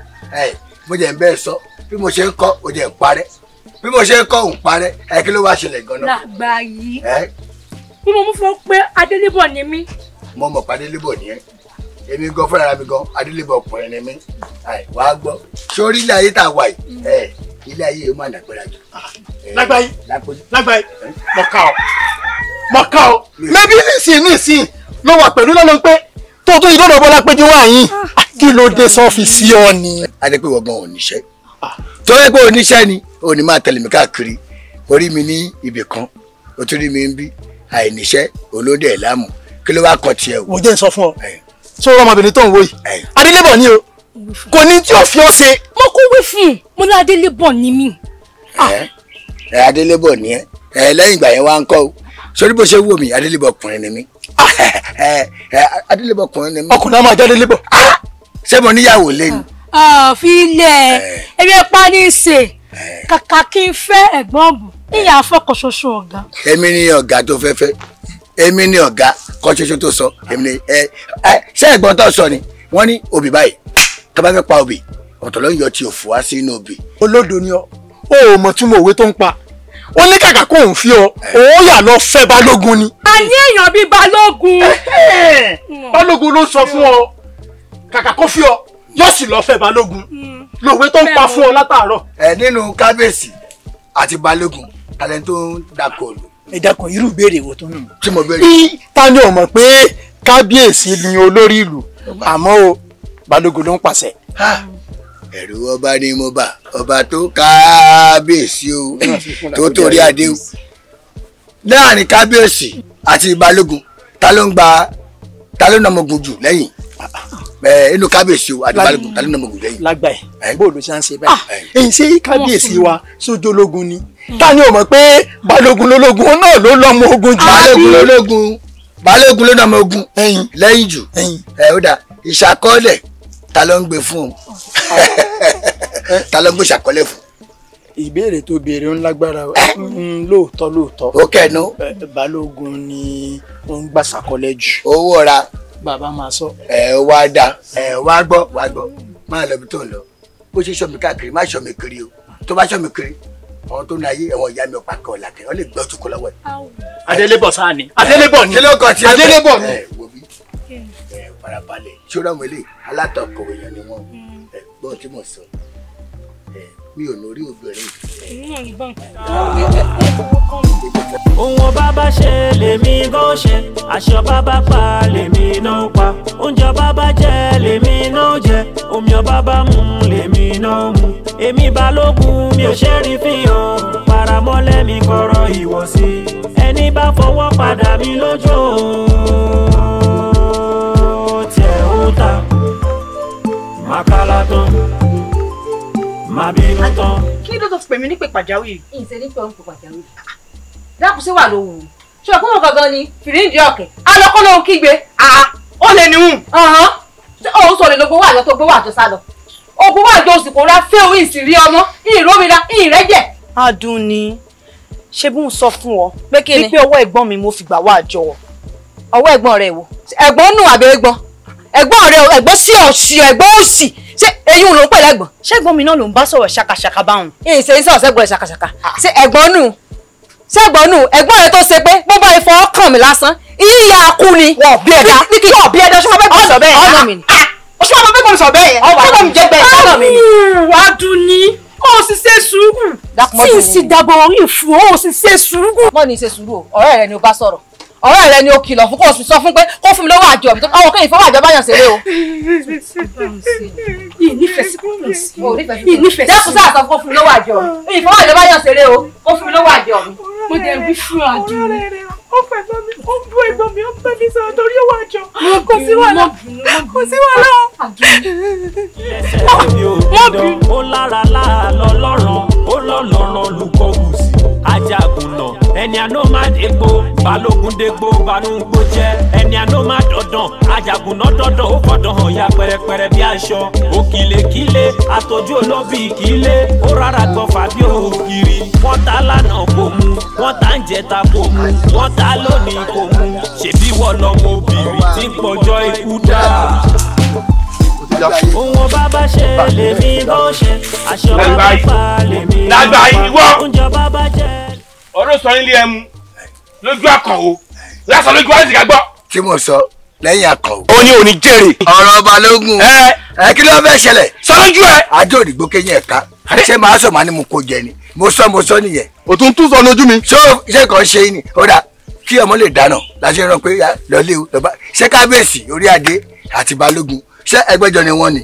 mo jẹ́ ń bẹ́ẹ̀ sọ bí mo ṣe ń kọ́ o jẹ́ ń parẹ́ bí mo ṣe ń kọ́ òun parẹ́ kí ló wá ṣẹlẹ̀ gan-an. Làgbà yìí bí mo mú fún pé Adélébọ̀ ni mí. mo mọ̀ pé Adélébọ̀ ni ẹ́ èmi gan fúnra mi gan Adélébọ̀ ọkùnrin ni mí wàá gbọ́ sórí ilé ayé tá a wà yìí ilé ayé yìí ó máa nàgbẹ́ra jù. Lágbàáyé mọ̀ ká ọ mẹ́bí nísìn ló wà pẹ̀lú lọ́nà pé tó tó ìdọ́dọ̀ Bọ́lápẹ́jú wà yín kí ló dé sọ́fíìsì ọ ni. adé pé wọ́n gan oníṣẹ́ tó yẹ pé oníṣẹ́ ni ò ní máa tẹ̀lé mi káàkiri orí mi ní ibì kan ó tún rí mi ń bí àìníṣẹ́ olóde ẹ̀ láàmú kí ló wá kọ tiẹ̀ o. mo jẹ́ ń sọ fún ọ sọ́wọ́n ọmọbìnrin tó ń wo yìí Adélébọ̀ ni o kò ní tí ò fi ọ́ ṣe. mo kó wí fún un mo ní Adélébọ̀ ni mí. Adélébọ̀ ni ẹ lẹ́yìn ìgbà yẹn wá ń kọ́ o sórí bó ṣe wò mí Adélébọ̀ ọkùnrin ni mí Adélébọ̀ ọkùnrin ni mí. ọkùnrin á máa jẹ́ Adélébọ̀. ṣé mo níyàwó lẹ́nu. àfilẹ̀ ẹ̀mí ẹ̀pá ní í ṣe kàkà kí n fẹ́ ẹ̀gbọ́n bù níyà afọ́kọ̀ ṣoṣo ọ̀gá. èmi ni ọ̀gá tó fẹ́ èmi ni ọ̀gá kan ṣoṣo tó sọ èmi ni ṣé ẹ̀gbọ́n tó sọ ni wọ́n ní obì báyìí tó bá fẹ́ pa obì ọ̀tọ̀ ló ń yọ tí òfò wá sí inú obì. olódo ni ọ ò mọ̀ túmọ̀ òwe tó ń pa ó ní kàkà kó òun fi ọ òun yà lọ fẹ́ Balógun ni. a ní èèyàn bíi Balógun. Balógun ló sọ fún ọ kàkà kó fi ọ yóò sì lọ fẹ́ Balógun lòwe tó ń pa fún ọ látàárọ̀. nínú Kábíyèsí àti Balógun talẹ̀ tó ń dakọ̀ lò. ẹ dákun irú ìbéèrè wo tó nù. tí mo béèrè. bí tani ò mọ̀ pé Kábíyèsí ni olórí ìlú àmọ́ o Balógun ló ń pàṣẹ. ẹ̀rù ọba ni mo bà ọba tó Kábíyèsí o tó torí adé o láàrin Kábíyèsí àti Balógun ta ló ń nàmọ̀gùn jù lẹ́yìn inú Kábíyèsí o àti Balógun ta ló ń nàmọ̀gùn lẹ́yìn. lágbà ẹ̀ bó ló ṣe ń ṣe báyìí èyí ṣe Kábíyèsí wa sójú ológun ni ta ni ò mọ̀ pé Balógun lológun náà ló lọ́mọ ogun jù. Balógun ló nàmọ̀ ogun lẹ́yìn jù ó dà ìṣàkọọ́lẹ̀ ta ló ń gbé fún o ta ló ń gbé ìṣàkọọ́lẹ̀ fún. ìbéèrè tó béèrè ń lágbára lóòótọ́. ó kẹ́nu. Balógun ni ó ń gbà ṣàkọọ́lẹ̀ jù. owó ra. bàbá máa sọ. wá dá wá gbọ́ máa lọ bí tó ń lọ bó ṣe sọ mi káàkiri má sọ mi kiri o tó bá sọ mi kiri àwọn tó ń ayé ẹ̀wọ̀n ìyá mi ọ̀pá kan ọ̀làkẹ́ wọ́n lè gbọ́ tó kọ́ lọ́wọ́ ẹ̀. Adélébọ̀ sáà ni Adélébọ̀ ni Adélébọ̀ ni. wo bí farabalẹ̀ ṣọ́ra àwọn eléyìí alátọ̀kọ̀ èèyàn ni wọ́n gbọ́n tí mo sọ mi ò lórí obìnrin. ohun ọba bá ṣe lèmi gan ṣe aṣọ bàbá pa lèmi náà pa oúnjẹ ọba bá jẹ lèmi náà jẹ omi ọba bá mu lèmi náà mu èmi Balógun mi ò ṣe rí fihàn paramọ́lẹ̀ mi kọ̀rọ̀ ìwọ̀sí ẹni bá fọwọ́ padà mi lójú tiẹ̀ ó ta màkàlà tán má bínú tán. kí ló tó fi pè mí nípè pàjáwìrì. ìṣe ní pé òun kò pàjáwìrì dákun sí wà lówù ú ṣé ọkọ wọn gangan ni fìríǹdì ọkẹ alọkọ lòun kígbe ó lè níhùn. òun sọ lè lo gbowó àjọ tó gbowó àjọ sá lọ ògbówó àjọ òsì kò rá fẹ́ orí ìsìnrí ọmọ ìròmìnira ìrẹ́jẹ̀. Adùnní ṣé bí n sọ fún ọ wípé ọwọ́ ẹ̀gbọ́n mi mo fi gbà wá àjọ wọ. ọwọ́ ẹ̀gbọ́n rẹ̀ wò ẹ̀gbọ́n nù àbẹ ẹ̀gbọ́n rẹ̀ ẹ̀gbọ́n sí òsì ẹ̀gbọ́n òsì ṣé eyín ló ń pẹ̀lẹ́ ẹ̀gbọ́n. ṣé ẹ̀gbọ́n mi náà ló ń bá sọ̀rọ̀ ṣàkàṣàkà báwọn. ìṣe ń sọ̀rọ̀ sẹ́gbọ̀n rẹ̀ ṣàkàṣàkà ṣé ẹ̀gbọ́n nù ẹ̀gbọ́n rẹ̀ tó ṣe pé bó bá ifọ̀ ọkàn mi lásán ìyá akú ni. wọ́n bí ẹ̀dá wọ́n bí ẹ̀dá ṣọ́ọ́ bẹ́ẹ̀ sọ bẹ́ẹ̀ ọ̀nà mi ni. oṣù ọmọ bẹ́ẹ̀ kò sọ bẹ́ẹ̀ ọ̀nà mi jẹ́ bẹ́ẹ̀ ọ̀nà mi ni. Adùnní kó o sì ṣe sùúrù tí ì sì dàbọ̀ orí ìfún o sì ṣe sùúrù. mọ́ ni ṣe sùúrù o ọ̀rẹ́ rẹ ni o bá sọ̀rọ̀ ọ̀rẹ́ rẹ ni o kìlọ̀ fún kó o sì sọ fún pé kó fún mi lọ́wọ́ àjọ mi tó àwọn kéyìn fọwọ́ àjọ báyàn ṣeré o. ìnífẹ̀ẹ́ sí kúrò sí ìnífẹ̀ẹ́ sí. dẹ́kun sáà sọ kó fún mi lọ́wọ́ àjọ mi ìfọwọ́ àjọ báyàn ṣeré o kó fún mi lọ́wọ́ àjọ mi. mo dẹ̀ wí fún Adùnní ó fẹ́ gbọ́ mi ó ń bú ẹ̀gbọ́n mi ó ń bẹ́ mi sọ̀rọ̀ torí ó wà jọ kò sí wàhálà kò sí wàhálà. ó lára láàlọ́ lọ́rùn ó lọ́lọ́rùn olùkọ́ gùsì ajagunà ẹni àná má dégbò balógun dégbò banúgbò jẹ ẹni àná má dọ̀dàn ajagunà dọ̀dàn ó fọ̀dọ̀ hàn ya pẹrẹpẹrẹ bí aṣọ òkìlẹ̀kílẹ̀ àtọ́jú olóbì ìkílẹ̀ ó rárá gbọ́ fàbí ògiri wọ́n ta lánàá kò mú wọ́n ta ń jẹta kò mú wọ́n ta lónìí kò mú ṣèbí wọ́n lọ́mọ obìnrin tí ń pọ̀jọ́ ikú dá. Ohun bàbá ṣe lèmi bó ṣe aṣọ bàbá lèmi oúnjẹ bàbá jẹ. Ọ̀rọ̀ sọ nílé ẹmu lójú àkànwò lásán lójú wáyé sìgá gbọ́. Kí mo sọ lẹ́yìn àkànwò. Ó ní òní jèrè. Ọ̀rọ̀ Balógun. Kí ló fẹ́ ṣẹlẹ̀? Sọ lójú ẹ. Ajé òdìgbò kéyìn ẹ̀ka. Ṣé màá sọ màá ní mo kó jẹ ni? Mo sọ nìyẹn. O tún sọ lójú mi. Ṣé kàn ṣe ni? Ó dà kí ọmọ lè dáná láti rán pé lọ́lé o lọ́ba. Ṣé kábíyèsí orí adé àti Balógun ṣé ẹgbẹ́jọ ni wọ́n ni.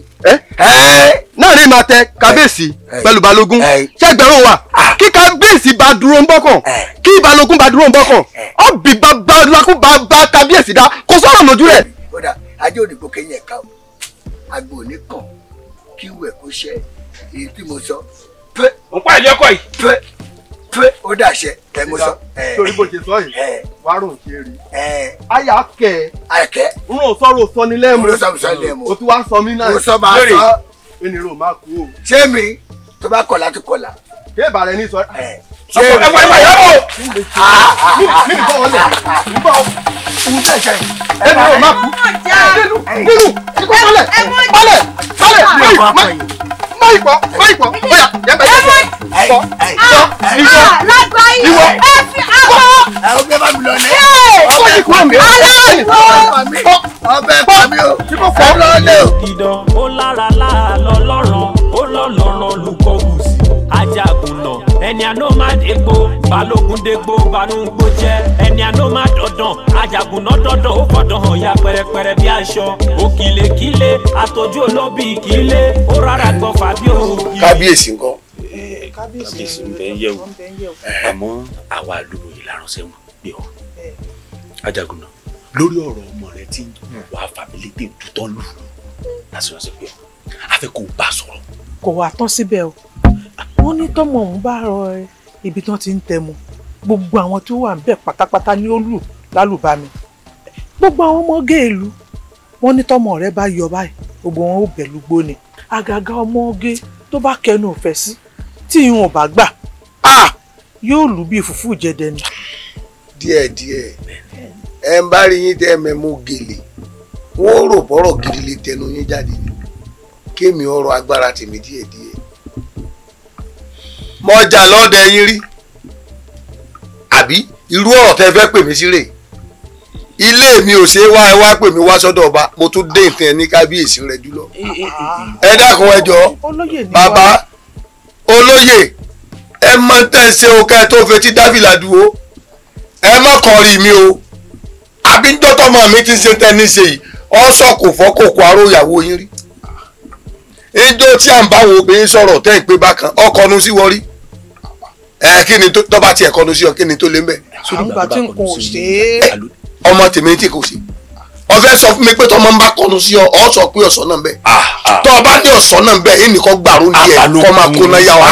náà ní máa tẹ kábíyèsí pẹ̀lú Balógun ṣẹ́gbẹ̀rún wa kí kábíyèsí bá dúró ń bọ́kàn kí Balógun bá dúró ń bọ́kàn ọ̀bì bá kábíyèsí dá kó sọ̀rọ̀ lójú rẹ̀. kódà ajé òdìgbò kẹyìn ẹ̀ka o àgbò òní kàn kí wẹ̀ kó ṣe èyí tí mo sọ. mo pa ilé ọkọ yìí. ó dàṣẹ ẹ mo sọ. torí bó ṣe sọ yìí wàá rò ṣe rí. àyà kẹ. àyàkẹ́. n ò sọ̀rọ̀ sọ ní lẹ́mu. n ò sọ lẹ́mu. o tún wá sọ mí náà. mo sọ máa sọ. ènìyàn ò máa kú o. ṣé mi tó bá kọ̀lá tó kọ̀lá. ṣé ìbàrẹ̀ ní sọ. ṣé mi. ẹ wọ ìyàwó. mi bọ̀ wọlé. mi bọ̀. òun tẹ̀ ṣe. ènìyàn ò máa kú. nínú kíkọ́ bọ́lẹ̀ bọ́lẹ̀ máyì pọ̀ bóyá yẹ́n bẹ̀ yẹ́n pọ̀ lágbàáyé ẹ fi àbọ̀. ọbẹ̀ bá mi lọ lẹ́. ọbẹ̀ kúrò mi. ọbẹ̀ pa mi o. ẹ lọ lé o. Ìdán ó lára láàlọ́ lọ́rùn ó lọ́lọ́rùn olùkọ́ gùsì ajagunà ẹni àná má dégbò Balógun dégbò banúgbò jẹ ẹni àná má dọ̀dàn ajagunà dọ̀dàn ó fọ̀dọ̀ hàn ya pẹrẹpẹrẹ bí aṣọ òkìlẹ̀kílẹ̀ àtọ́jú olóbì ìkílẹ̀ ó rárá gbọ́ fàbí ògiri. kábíyèsí ńkọ́. kábíyèsí ń bẹ ń yẹ̀wò àmọ́ àwa àlùmọ̀ yìí lárán sẹ́wọ̀n bí ọ ajagunà lórí ọ̀rọ̀ ọmọ rẹ tí wàá fàmílì tè tutọ́ lù láti ránṣẹ́ pé a fẹ́ kó o bá sọ̀rọ̀. kò wá tán síbẹ̀ o wọ́n ní tọ́mọ òun bá rọ ibi tí wọ́n ti ń tẹmu gbogbo àwọn tí ó wà níbẹ̀ pátápátá ní ó lù lálùbami gbogbo àwọn ọmọge ìlú wọ́n ní tọ́mọ rẹ bá yọ báyìí gbogbo wọn ó bẹ̀lú gbóni àgàgà ọmọge tó bá kẹnu òfẹ́ sí tí ìhun ò bá gbà yóò lù bí fùfú jẹdẹ ni. díẹ̀díẹ̀ ẹ ń bá rí yín tẹ́ mẹ́mú gèlè wọ́n rò bọ́rọ̀ gidi lè tẹnu yín jáde ni kémi ọrọ̀ agbára tèmi díẹ̀díẹ̀. mọ́jà lọ́dẹ yín rí àbí irú ọ̀rọ̀ tẹ́ fẹ́ pè mí sí rè ilé mi ò ṣe wá ẹ wá pè mí wá sọ́dọ̀ ọba mo tún dé ìtàn ẹ ní kábíyèsí rẹ jùlọ. ẹ dákun ẹ jọ̀ọ́ bàbá olóyè ẹ mọ tẹ́ ṣe o kẹ́ ẹ tó fetí dáfìlà dúró ẹ má kọrí mi o àbíjọ́ tọmọ mi ti ṣe tẹ́ ní ṣe yìí ọ sọ kò fọ́ kò kó aró ìyàwó yín rí ijó tí à ń bá wo obìnrin sọ̀rọ̀ tẹ́ ń pé bákan ọkọ̀nu sí wọrí kí ni tó bá tiẹ̀ kọnu sí ọ kí ni tó lé ń bẹ̀. àgbà tí nǹkan ò ṣe é. ọmọ tèmi tí kò ṣe ọfẹ sọ fún mi pé tọmọ ń bá kọnu sí ọ ọ sọ pé ọ̀sán náà ń bẹ tọ́ ọ bá ní ọ̀sán náà ń bẹ ẹnì kan gbàrú ní ẹ kọ́ máa kó náà yá wa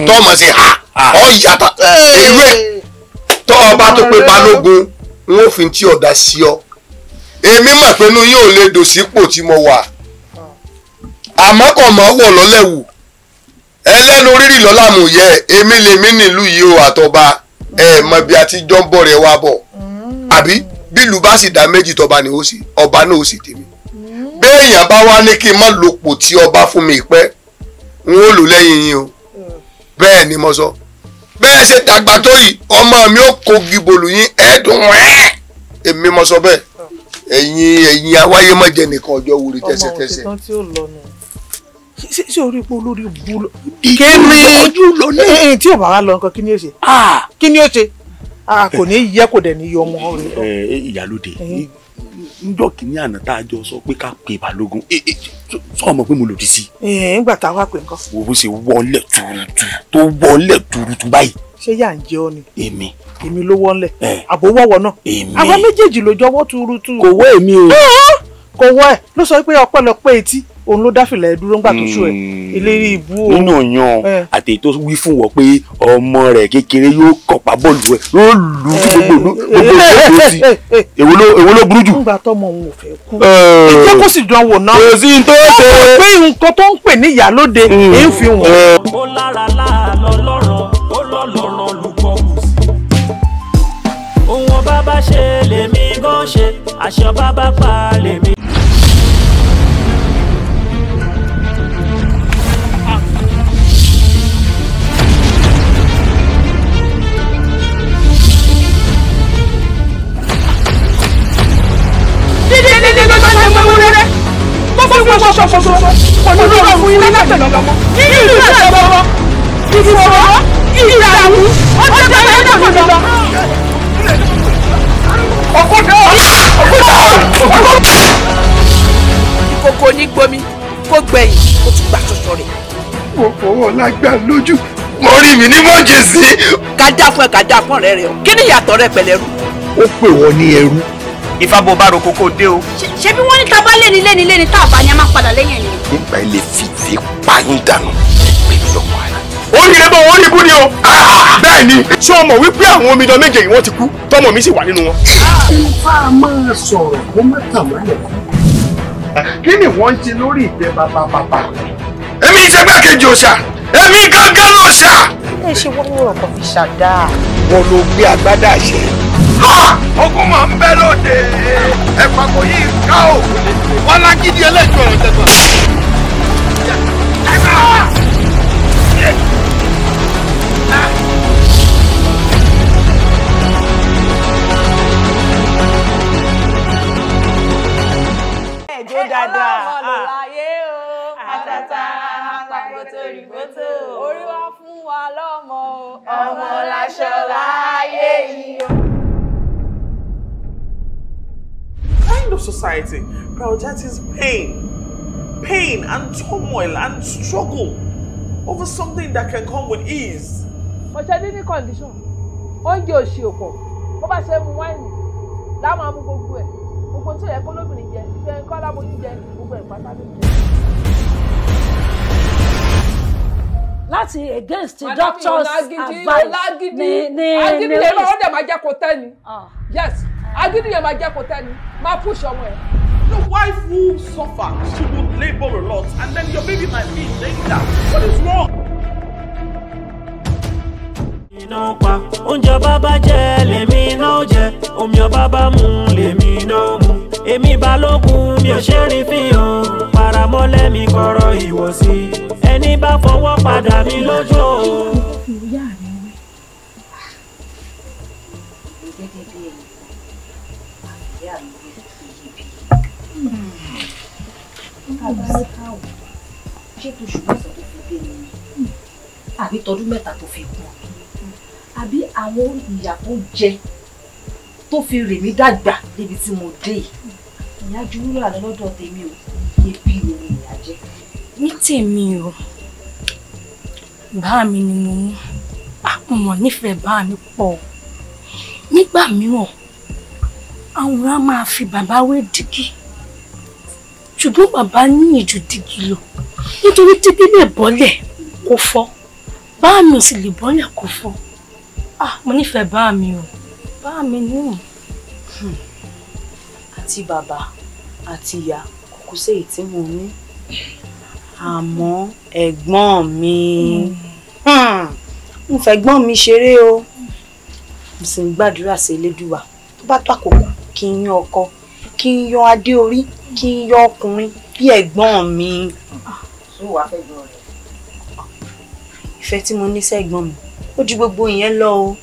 tọ́ ọ mọ̀ sí ọ yàtà ewé tọ́ ọ bá tó pé Balógun n ó fi tí ọ̀dà sí ọ èmi mọ̀ pé inú yóò lè dò sípò tí mo wà àmọ́ kò mọ̀ wọ̀ lọ́lẹ́wù ẹlẹ́nu rírì lọ́làmù yẹ èmi lèmi nílùú yìí o àtọba ẹ mọ bí a ti jọ ń bọ̀ rẹ wá bọ̀ àbí bílù bá sì dá méjì tọba ni ó sì ọba náà ó sì tèmi béèyàn bá wá ní kí n má lòpò tí ọba fún mi pẹ́ n ó lò lẹ́yìn yín o bẹ́ẹ̀ ni mo sọ bẹ́ẹ̀ ṣe dàgbà tó yìí ọmọ mi ó kó gibolu yín ẹ̀ẹ́dùn wẹ́ẹ́ èmi mo sọ bẹ́ẹ̀ ẹ̀yin awáyé má jẹ nìkan ọjọ́ wúri tẹ́sẹ̀tẹ́sẹ̀. ọmọ òṣèlú tí ó lọ nù ṣé orí ipò olórí bu lọ. kémi ojú lọ ní. tí ò bá wá lọ nǹkan kí ni ó ṣe. kí ni ó ṣe kò ní yẹ kò dẹ̀ ní yọ ọmọ rẹ. ìyálóde njọ́ kìíní àná tá a jọ sọ pé ká pe Balógun sọ ọmọ pé mo lòdì sí. nígbà tá a wá pè nǹkan. wo bó ṣe wọlé tuurutu tó wọlé tuurutu báyìí ṣé yà ń jẹ ọ ni. èmi ló wọ́nlẹ̀ àbò wọ́wọ́ náà. àwa méjèèjì ló jọwọ́ tuurutu. kò wọ́ èmi o. kò wọ́ ẹ̀ ló sọ pé ọpẹ́lọpẹ́ etí òun ló dáfìlà ẹ dúró ńgbà tó ṣú ẹ ìlérí ìbú o. nínú yan àti èyí tó wí fún wọn pé ọmọ rẹ̀ kékeré yóò kọpa bọ́ọ̀lù ẹ yóò lù ú gbogbo ìlú èwo ló burú jù. nígbà tọmọ òun ò fẹ́ kú ìjẹ́ kó sì dán wò náà. èsì tó ṣe. pé nǹkan tó ń pè ní ìyálóde èyí fi wọ́n. ó lára láàlọ́ lọ́rọ̀ ó lọ́lọ́rọ̀ lùkọ́ kù sí. ohun ọba bá ṣe lèmi gan ṣe àṣẹ ọba bá pa lèmi. Ìkòkò ní gbomi kó gbẹ̀yìn kó tún gbà ṣoṣo rẹ̀. mo fọwọ́ lágbà lójú mo rí mi ní mọ́jẹ̀ sí. kájà fún ẹ kájà fún ọ̀rẹ́ rẹ o kí ni ìyàtọ̀ rẹ pẹ̀lẹ́rú. ó pè wọ́n ní ẹrú. ìfàbọ̀ bá ro kókó dé o. ṣé bí wọ́n ní tá bá léni tá a bá ní a máa padà lẹ́yìn ẹni. nígbà ilé fìdí pààyàn dànù pé mi lọ́mọ àná. ó ní ẹbọ ó ní kú ni o. bẹ́ẹ̀ ni ṣé o mọ̀ wípé àwọn omidan méje yìí wọ́n ti kú tọ́mọ mi sì wà nínú wọn. ifá máa sọ̀rọ̀ kó má tàmálẹ̀ kú. kí ni wọ́n ń ṣe lórí ìtẹ́ bàbá. èmi ìṣẹ́gbẹ́ kejì òòṣà èmi gángan lòòṣà. ẹ ṣe wọ́n wúrọ̀ kan fi ṣàdá. wọn ló gbé agbádá ṣe. ogun máa ń bẹ lóde ẹ̀pà kò yí ká o wọn lágídí ẹlẹ́jọ́ ọ̀rọ̀ tẹ̀gbọ́n. ẹjọ́ dáadáa ọlọ́láyé o àtàtà àpàgbọ́tòrìgbọ́tò orí wa fún wa lọ́mọ ọmọ láṣọ láyé yìí o. Kind of society prioritizes pain and turmoil and struggle over something that can come with ease. Ọ̀ṣẹ́dé ní condition oúnjẹ òṣì òpò bó bá ṣe mu wáìnì láwọn amú gbogbo ẹ̀ gbogbo tó yẹ kó lóbìnrin jẹ ìfẹ́ kọ́ láboyún jẹ gbogbo ẹ̀ pátá ló jẹ. láti against the doctors advice agídí yẹn máa wọ́n dẹ̀ máa jẹ́ kó tẹ́ ni yes agídí yẹn máa jẹ́ kó tẹ́ ni máa push ọmọ ẹ̀. Your wife will suffer. She will labor a lot, and then your baby might be in danger. What is wrong? iná pa oúnjẹ bàbá jẹ lèmi náà jẹ omi ọba bá mu lèmi náà mu èmi balógun mi ò ṣe rí fihàn paramọ́lẹ̀ mi kọ̀rọ̀ ìwọ̀sí ẹni bá fọwọ́ padà mi lójú o. ṣé tó ṣùgbọ́n sọ tó fi dé ni àbí tọdún mẹ́ta tó fi kú àbí àwọn ìyà tó jẹ tó fi rè mí dàgbà débi tí mo dé ìyá ju wúrà lọ́dọ̀ tèmi ò yé bí omi ìyá jẹ. ní tèmi o bá mi ni mo mú àpọ̀mọ̀ nífẹ̀ẹ́ bá mi pọ̀ nígbà mìíràn àwọn á máa fi bàbá wé dígí ṣùgbọ́n bàbá ní ìjù dígí lọ nítorí dígí lè bọ́lẹ̀ kó fọ́ bá mi sì lè bọ́lẹ̀ kó fọ́ mo nífẹ̀ẹ́ bá mi o bá mi ní. àti bàbá àti ìyá kò sí èyí tí mo ní àmọ́ ẹ̀gbọ́n mi mo fẹ́ gbọ́n mi ṣeré o mo sì ń gbàdúrà sí Elédùà tó bá tó àkókò kí n yan ọkọ kí n yan adé orí kí n yan ọkùnrin bí ẹ̀gbọ́n mi. ṣé wàá fẹ́ gbọ́n rẹ̀? ìfẹ́ tí mo ní sẹ́gbọ́n mi ó ju gbogbo ìyẹn lọ o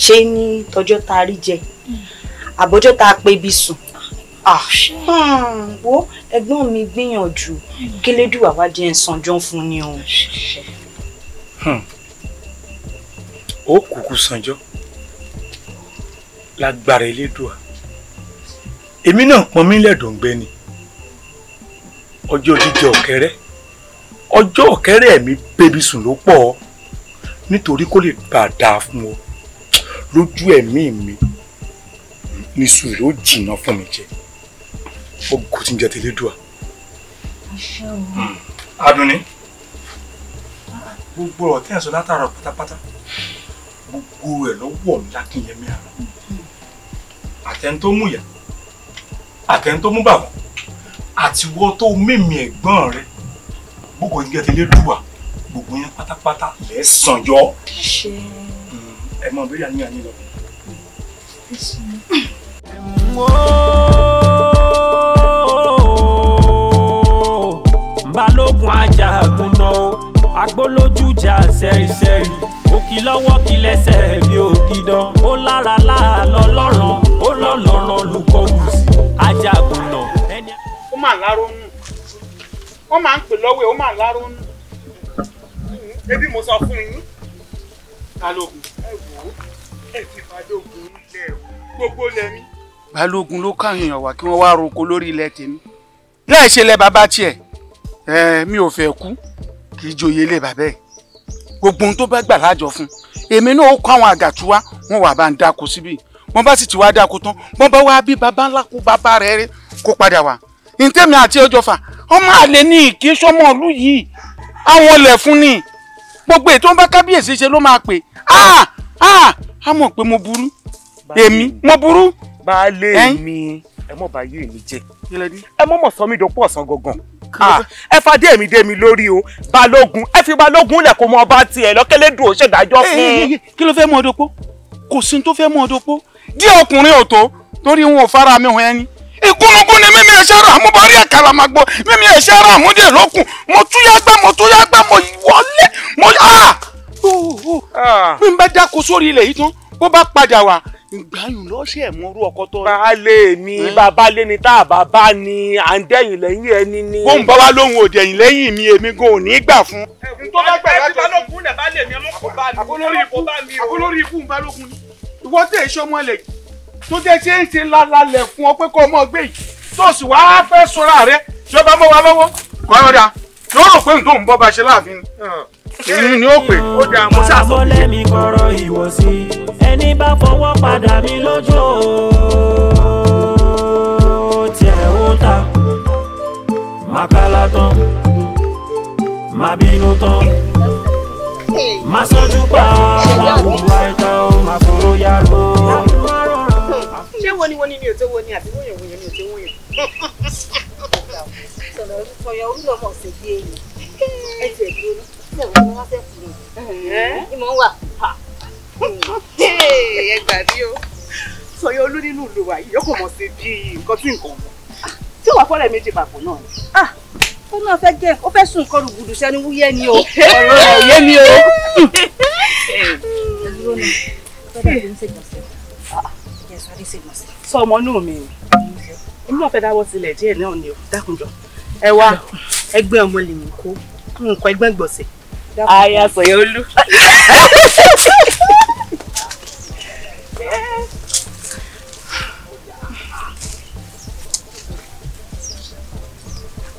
ṣé ní tọjọ́ tá a rí jẹ àbójọ́ tá a pé ibi sùn wo ẹ̀gbọ́n mi gbìyànjú k'Elédùà wá jẹ́ sanjọ́ fún ni o. ó kúkú sanjọ́ lágbára Elédùà èmi náà pọn mí lẹ́dọ̀ǹgbẹ́ ni ọjọ́ jíjẹ ọ̀kẹ́rẹ́ ọjọ́ ọ̀kẹ́rẹ́ mi bébí sùn ló pọ̀ nítorí kó lè bá a dáa fún ọ lójú ẹ̀mí mi ní sùúrù ó jìnnà fún mi jẹ ọgọ tí ń jẹ tẹlẹdùà. Adùnní gbogbo ọ̀rọ̀ tí ẹ̀ sọ látàrọ̀ pátápátá gbogbo ẹ̀ ló wọ̀ mí lákìnyẹmí àná àtẹni tó mú ìyá àtẹni tó mú bàbá àti wọ́n tó mímì ẹ̀gbọ́n rẹ gbogbo ń jẹ tẹlẹdùà gbogbo yẹn pátápátá lẹ́sàn yọ ẹ mọ bí àníyàn yín lọ. Balógun ajagun náà agbólójújà sẹ́rìsẹ́rì òkì lọ́wọ́ kí lẹ́sẹ̀ bí ògidàn ó lára láàlọ́ lọ́rùn ó lọ́lọ́rùn lùkọ́ wùsì ajagun náà. ó máa ń lárónú wọ́n máa ń pè lọ́wọ́ ẹ̀ ó máa ń lárónú ebi mo sọ fún yín. Balógun ẹ wò ó ẹ ti Balógun ilẹ̀ gbogbo lẹ́mí. Balógun ló káwọn èèyàn wá kí wọ́n wá roko lórí ilẹ̀ tèmi láì ṣe lẹ bàbá tiẹ̀ mi ò fẹ́ kú kì í joyè ilé bàbá ẹ̀ gbogbo ohun tó bá gbà lájọ fún èmi náà ó kó àwọn àgàtú wá wọn wà bá ń dáko síbí wọn bá sì ti wá dáko tán wọn bá wá bí bàbá ńlá kó bàbá rẹ̀ kó padà wá ntẹ́mi àti ọjọ́ fà ọmọ àlè ní ìkí sọmọ ìlú yìí àwọn ọlẹ̀ fún ni gbogbo ètò ń bá kábíyèsí ṣe ló máa pè á mọ̀ pé mo burú èmi mo burú. baálé mi ẹ mọ̀ bá yé mi jẹ́ ẹ mọ̀ sọ mi dòpọ̀ ọ̀sán gangan ẹ fa dé mi lórí o Balógun ẹ fi Balógun lẹ̀ kó mọ ọba tiẹ̀ lọ́kẹ́lẹ́dùn ó ṣèdájọ́ fún. kí ló fẹ́ mọ ọdọ́pọ̀ kò sí tó fẹ́ mọ ọdọ́pọ̀ díẹ̀ ọkùnrin ò tó torí wọn ò fara mi hàn ẹni ìkúnnugún ni mímí ẹ̀ṣẹ́ rà mú bọ́rí ẹ̀kàrà máa gbọ́ mímí ẹ̀ṣẹ́ rà mú díẹ̀ lókun mo túyágbá mo wọlé mo bí n bá dáko sórí ilẹ̀ yìí tán bó bá padà wá ìgbàyùn lọ́sẹ̀ mọ́rú ọkọ tó. baálé mi bàbá lé ní tá a bàbá ni à ń dẹ̀yìn lẹ́yìn ẹni ni. bó ń bá wa lóhùn òdì ẹ̀yìn lẹ́yìn mi èmi gan ò ní gbà fún. ẹ̀kún tó bá gbà láti Balógun lẹ̀ bá lè mi ọmọ kò bá mi. àbólórí ikú ń Balógun ni. ìwọ tẹ̀ iṣẹ́ ọmọ ẹlẹ́yìn tó jẹ́ ṣe ń ṣe lálẹ́ fún ọ pé kó ọmọ gbé yìí tó sì wá fẹ́ sọ́ra rẹ tí ó bá mọ́ wa lọ́wọ́ kọ́ ọ́ da yóò rò pé n tó ń bọ́ bá ṣe láàfin ni ó pè ó da mo ṣàṣọ. àbọ̀lẹ̀ mi kọ̀rọ̀ ìwọ̀sí ẹni bá fọwọ́ padà mí lójú tiẹ̀ ó ta màkàlà tán má bínú tán má sọ́jú pa má hùwà ìta ó má fòrò yàrá. ṣé wọ́n ní òtó wo ni àbí wọ́n yẹn ní òtó wọ́n yẹn. sọ̀rọ̀ ìfọyọ̀ orí ọmọ ọ̀sẹ̀ bí èyí ẹ ti ẹ̀dúró ní ìṣẹ̀wọ̀n ni wọ́n fẹ́ kúrò ìmọ̀ wà. ẹ gbà bí o sọyọ olú nínú ìlú wa yìí yọkọ̀ mọ̀ sí bí nǹkan tí nǹkan mọ̀ tí wàá fọ́lẹ̀ méjì papọ̀ náà. ó náà fẹ́ jẹ́ ó fẹ́ sùn nǹkan rúgùdù sẹ́ni wúyẹ́ ni o. ọ̀rọ̀ ẹ̀ yé mi o. sọ ọmọ inú mi èmi náà fẹ́ dáwọ́ sílẹ̀ díẹ̀ náà ni o dákunjọ ẹ wá ẹgbẹ́ ọmọ lèmi kó nǹkan ẹgbẹ́ gbọ̀nsẹ̀. ayé àsọyọ olú.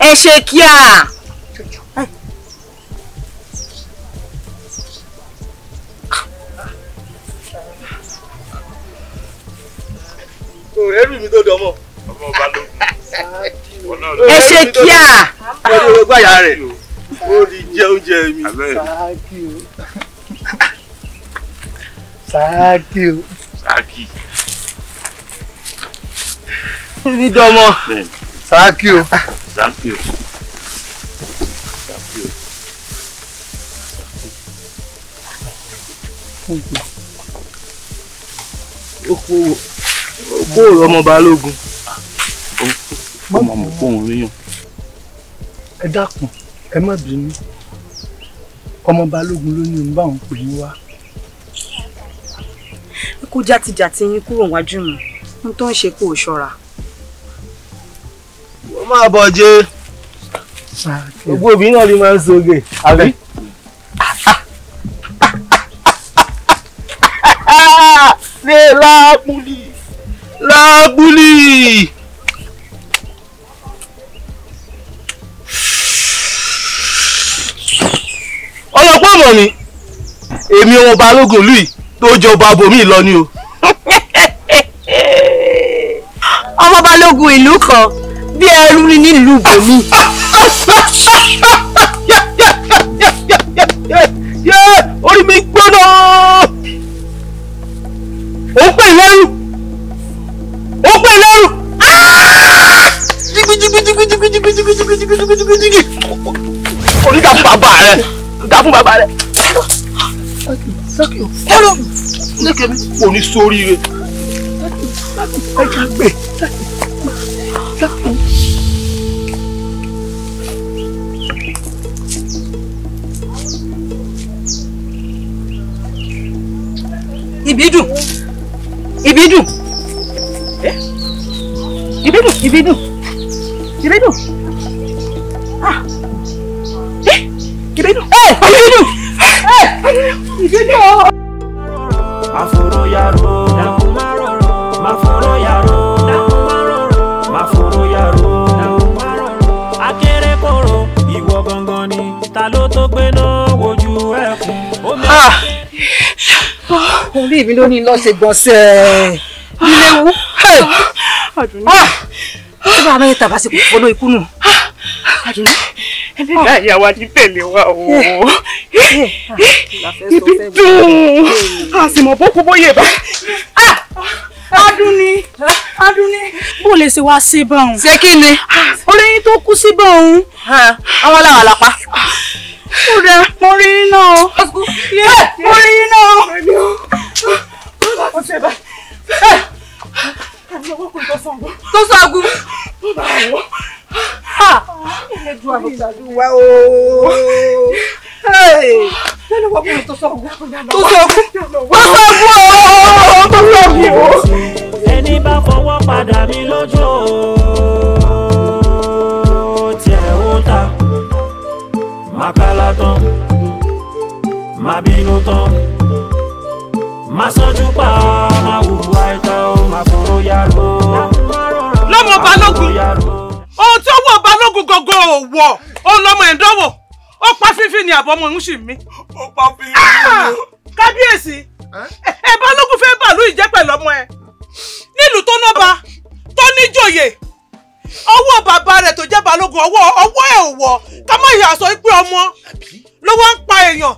ẹ ṣe kíá. ẹrù mi tó dọmọ ọmọ Balógun ẹ ṣe kíá. ọdún owó gbàyà rẹ ó di jẹ oúnjẹ mi. Sáàkì. ní dọmọ. Sáàkì o. Kó ọmọ Balógun. Ọmọ mọ̀ fóun ríyàn. Ẹ dákun, ẹ má bínú. Ọmọ Balógun ló ní òun bá òun pè yín wá. Kó játijàti yín kúrò wájú mi. Ohun tó ń ṣe kó o ṣọ́ra. Wọ́n máa bọ̀ jẹ́. Gbogbo obìnrin náà lè máa ń soge. Àbí? Ṣé lábúlì. Ọlọ́pàá mọ̀ ni balógun ìlú yìí tó jọba bòmí lọ ni o. ọmọ balógun ìlú kan bí ẹrú ni nílùú bòmí. orí mi gbóná ó pè lẹ́rù ó pè lẹ́rù. orí ká fún bàbá rẹ ká fún bàbá rẹ. ẹrù lẹ́kẹ̀ẹ́ mi kò ní sórí rẹ. ẹ ká gbé. Ìbídùn Ìbídùn Ìbídùn Ìbídùn Ìbídùn Ìbídùn Ìbídùn. Maforo yaro, maforo yaro, maforo yaro. Akéré kòrò, ìwọ gangan ni ta ló tó gbé náà wojú ẹkùn. Orí mi ló ní lọ ṣe gbọ̀nsẹ̀ níléwu. Ṣé bá bá yẹ tàbá sí fọlọ́ ikú nù? Ẹlẹ́dàá ìyá wa ti tẹ̀lé wa o. Ibi dùn. A sì mọ̀ bókú bóyè bá. Adúnni. Bó lè ṣe wá sí bá òun? Ṣé kí ni? Olóyin tó kú sí bá òun. Àwọn làwọn àlàpà. Ó rẹ̀ mo rí iná o. Mo rí iná o. Ó ṣe bá. Tó sọ̀gùn. Ẹlẹ́dùn àbúrò o. Lẹ́nu wọ́n kúrò tó sọ̀gùn. Ẹni bá fọwọ́ padà mí lójú o. Tiẹ̀ ó ta. Màkàlà tán. Má bínú tán. Má sọ́jú pa. Má hùwà ìta o. Má fòrò yàrá. Lọ́mọ balógun. Ohun tí ó wọ̀ balógun gọ́gọ́ ò wọ̀. Ó lọ́mọ ẹ̀dánwò. Ó pa fífi ni àbọ̀mọ̀ ń ṣì mí. Ó pa fífi. Kábíyèsí. Ẹ balógun fẹ́ bàlú ìjẹ́ pẹ̀lú ọmọ ẹ. Nílùú tó nọ́ba tó níjòyè. Ọwọ́ bàbá rẹ̀ tó jẹ́ balógun ọwọ́ ẹ̀ ò wọ̀. Ká má yà sọ pé ọmọ ló wá ń pa èèyàn.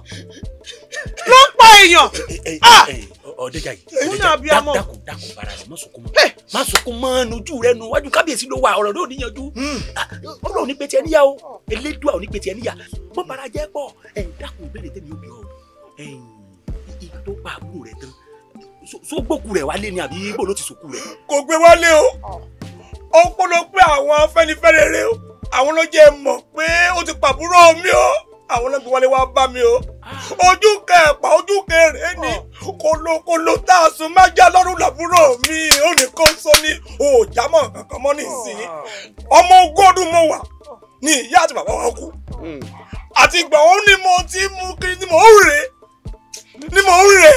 Ọ̀dẹ́jà yìí dákun bara rẹ̀ má sunkún mọ́ nojú rẹ̀ nu wájú kábíyèsí ló wà ọ̀rọ̀ ló níyanjú ọlọ́run ní pété ẹníyà o elédùà ò ní pété ẹníyà mọ́ bara jẹ́ pọ̀ dákun ìbéèrè tẹ́mi yóò bí ọ ìgbà tó pa àbúrò rẹ̀ tán sógbókù rẹ̀ wálé ni àbí ibo ló ti sòkù rẹ̀. Kò gbé wálé o ó pọ́nlọ pé àwọn Afẹ́nifẹ́re rẹ o àwọn ló jẹ́ mọ̀ pé ó ti pàbúrò mi o àwọn náà gbé wálé wá bá mi o ojú kẹpà ojú kẹrẹ ni kòlòkòlò tá a sùn má já lọ́rùn làbúrò mi ò ní kó sọ ní òòjámọ̀ kankan mọ́ nísìnyí ọmọ ogún ọdún mo wà ní ìyá àti bàbá wa kú àti ìgbà wọn ni mo ti mú kiri ni mo ń rè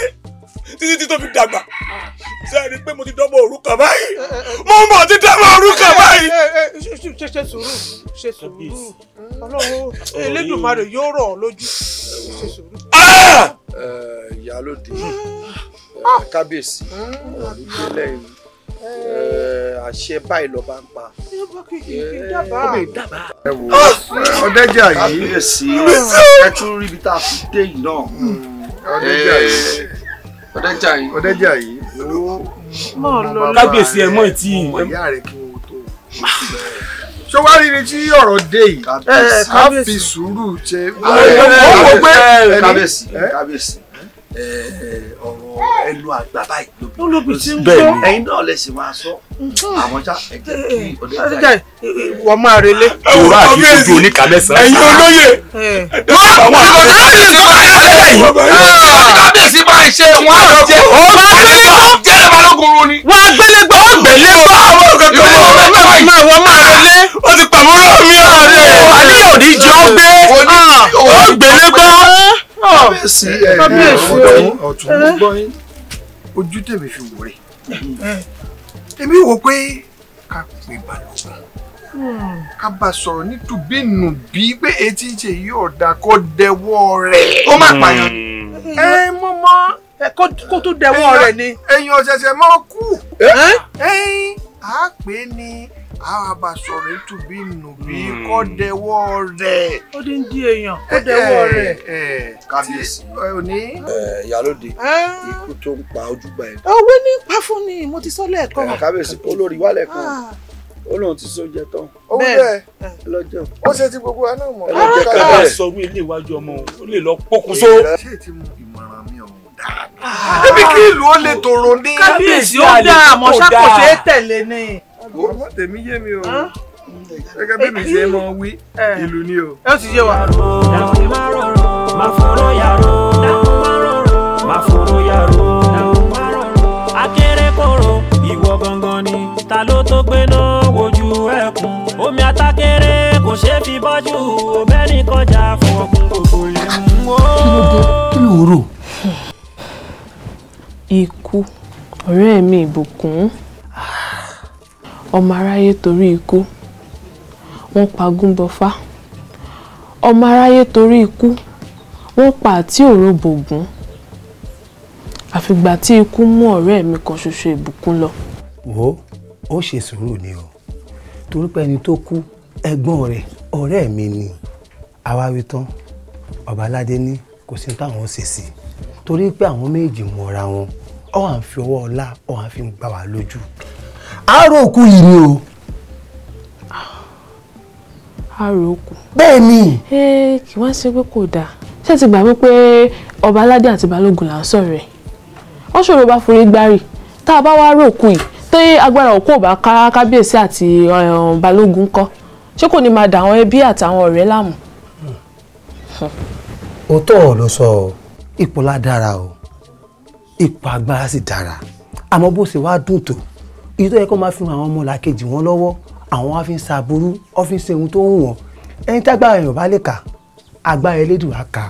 títí tó fi dàgbà ṣe é rí i pé mo ti dọ́gbọ́ òrukàn báyìí mo mọ̀ ti dọ́gbọ́ òrukàn báyìí. Ṣe sùúrù Ọlọ́run Elédùmarè yóò rọ̀ ọ́ lójú ṣe sùúrù. Ìyálóde kábíyèsí olùdílé àṣẹ báyìí lọ bá ń pa. Ẹ wò Ọdẹ́jà yìí ẹ tún rí ibi tá a fi dé yìí náà. Ọdẹ́jà yìí kábíyèsí ẹ mọ̀ tí ìyá rẹ̀ kí wọ́n tó. Ṣé wàá rí ni tí ọ̀rọ̀ dé yìí? Ká fi sùúrù ṣe. Kábíyèsí ọ̀rọ̀ ẹnu àgbà báyìí lóbi tí ń bẹ́ẹ̀ gbọ́. ni ẹ̀yin náà lè sì máa sọ àwọn já ẹ̀jẹ̀ kí Ọdẹ́jà wọ́n máa relé. òwúrọ̀ àti ojú oníkàlẹ́sàn. ẹ̀yin olóyè kábíyèsí máa ń ṣe wọn á jẹ jẹ balógun ni. wọ́n gbélégbá wọ́n máa relé ó ti pàmòrò mi ọ̀rẹ́ àníyàn ò ní jẹ́ ó gbé ó gbélégbá. Kábíyèsí ọ̀tún gbọ́ yín ojú tèmi fi wò rè èmi wò pé ká pè balógun ká bá sọ̀rọ̀ nítùbínùbí pé etí ń ṣe yìí ọ̀dà kó dẹwọ́ rẹ̀ ó má pààyàn. kó tó dẹwọ́ rẹ̀ ni. èèyàn ṣẹ̀ṣẹ̀ máa kú. á pè é ní àwọn bá sọ̀rọ̀ nítùbínùbí kó dẹwọ́ rẹ̀. ó dín dín èèyàn kó dẹwọ́ rẹ̀. kábíyèsí ìyálóde ikú tó ń pa ojúgbà ẹ̀. òwe ní pa fún ni mo ti sọ lẹ́ẹ̀kan. kábíyèsí olórí wálẹ̀ kan ó lóun ti sọ jẹ tán. ó bẹ́ẹ̀ lọ́jọ́. ó ṣe ti gbogbo wa náà mọ̀. ẹlẹ́jẹ̀ ká bá sọ wí ilé iwájú ọmọ ó lè lọ pokùnso. ṣé ti mú ìmọ̀ràn mi ọ̀hún dáadáa. ebi kí ìlú ó lè tòrò ní. kábíyèsí ó dá àmọ́ ṣáko ṣe é tẹ̀lé ni. ọmọ tèmi yé mi o gẹ́gẹ́ bí mi ṣe mọ̀ wí ìlú ni o. ẹ ó ti yé wa. má fọ̀rọ̀ yàrá má fọ̀rọ̀ yàrá akérèkọ́rọ́ ìwọ gangan ni ta ló tó gbé náà wojú ẹkùn omi atákéré kò ṣeé fi bọ́jú ọbẹ̀ni kọjá fún ọkùn gbogbo lè mú wó. kí ló rò. ikú ọ̀rẹ́ mi ìbùkún ọmọ aráyé torí ikú wọ́n pa Gúnbọ̀fá ọmọ aráyé torí ikú wọ́n pa àti òróbògún àfìgbà tí ikú mú ọ̀rẹ́ mi kan ṣoṣo ìbùkún lọ. wo ó ṣe sùúrù ni o torí pé ẹni tó kú ẹ̀gbọ́n rẹ̀ ọ̀rẹ́ mi ni àwa wí tán Ọbaládé ní kò sí táwọn ṣe sí torí pé àwọn méjì mọ̀ra wọn ọ wà ń fi ọwọ́ ọlá ọ wà ń fi gbà wá lójú. àárò òkú yìí ni o. àárò òkú. bẹ́ẹ̀ ni. kì wá ṣe pé kò dáa ṣé ti gbà wípé Ọbaládé àti Balógun là ń sọ̀rọ̀ ẹ̀ wọ́n ṣòro bá forí gbárí tá a bá wá rókù yìí tí agbára òkú ò bá ká kábíyèsí àti Balógun kọ́ ṣé kò ní máa dà àwọn ẹbí àtàwọn ọ̀rẹ́ láàmú. òótọ́ ló sọ ipò lá dára o ipò agbára sì dára àmọ́ bó ṣe wá dùn tó èyí tó yẹ kó máa fi àwọn ọmọ làkejì wọn lọ́wọ́ àwọn wá fi ń ṣàbúrú wọ́n fi ń ṣe ohun tó ń wọ̀n ẹni tágbára èèyàn bá lè kà agbára Elédùà ká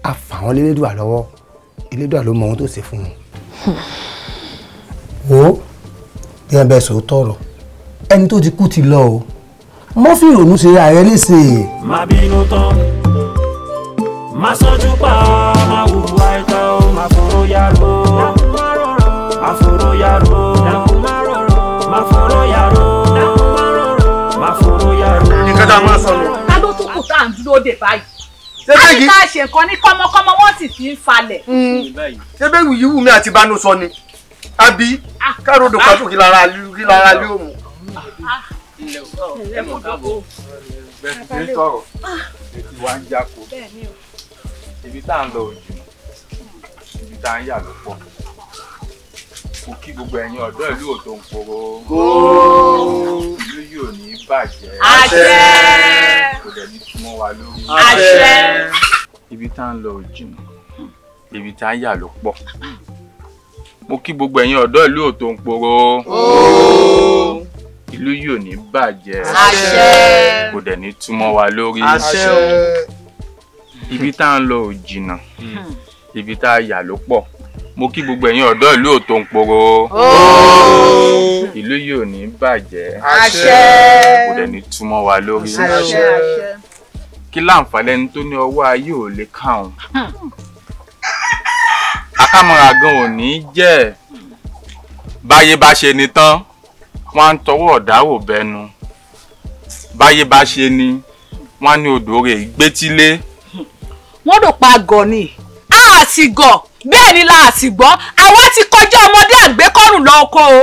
àfàwọn Elédùà lọ́wọ́ Elédùà ló mọ ohun tó ṣe fún wọn. wo bí ẹ bẹ sọ tọrọ ẹni tó ti kú ti lọ o mọ fi ìrònú ṣe ààrẹ léṣe. má bínú tán má sọjú pa má hùwà ìta ó má fọ̀rọ̀ yàrá má fọ̀rọ̀ yàrá má fọ̀rọ̀ yàrá má fọ̀rọ̀ yàrá. nǹkan tá a máa sọ lọ. ká ló tún kù tá à ń dúró dè báyìí. ṣé bẹ́ẹ̀ yìí ká ṣe nǹkan ní kọ́mọkọ́mọ wọ́n sì fi ń falẹ̀. ṣé bẹ́ẹ̀ yìí wù mí àti bánú sọ ni àbí káàròdò kátó kí lára lé òun. bẹ́ẹ̀ ni tọrọ etí wa ń jáko ibi tá à ń lọ òjò ibi tá à ń yà ló pọ̀ kò kí gbogbo ẹ̀yin ọ̀dọ́ ìlú òtò ń poro ìlú yìí ò ní bàjẹ́ kò dẹ̀ ní túmọ̀ wa lórí ibi tá à ń lọ òjò ibi tá à ń yà ló pọ̀ mo kí gbogbo ẹ̀yin ọ̀dọ́ ìlú òtò ń poro ìlú yìí ò ní bàjẹ́ kò dẹ̀ ní túmọ̀ wa lórí ibi tá à ń lọ ò jìnnà ibi tá a yà ló pọ̀ mo kí gbogbo ẹ̀yin ọ̀dọ́ ìlú òtò ń poro ìlú yìí ò ní bàjẹ́ kò dẹ̀ ní túmọ̀ wa lórí kí láǹfààní ẹni tó ní ọwọ́ ayé ò lè káwọn akámọ́ra gan ò ní jẹ́ báyé bá ṣe ni tán wọ́n á ń tọwọ́ ọ̀dáwò bẹnu báyé bá ṣe ni wọ́n á ní odò rẹ̀ gbétílé. wọ́n rò pa gọ̀ ni a ti gọ̀ bẹ́ẹ̀ ni la ti gbọ́ àwa ti kọjá ọmọdé àgbékọ́rùn lọ́kọ́ o.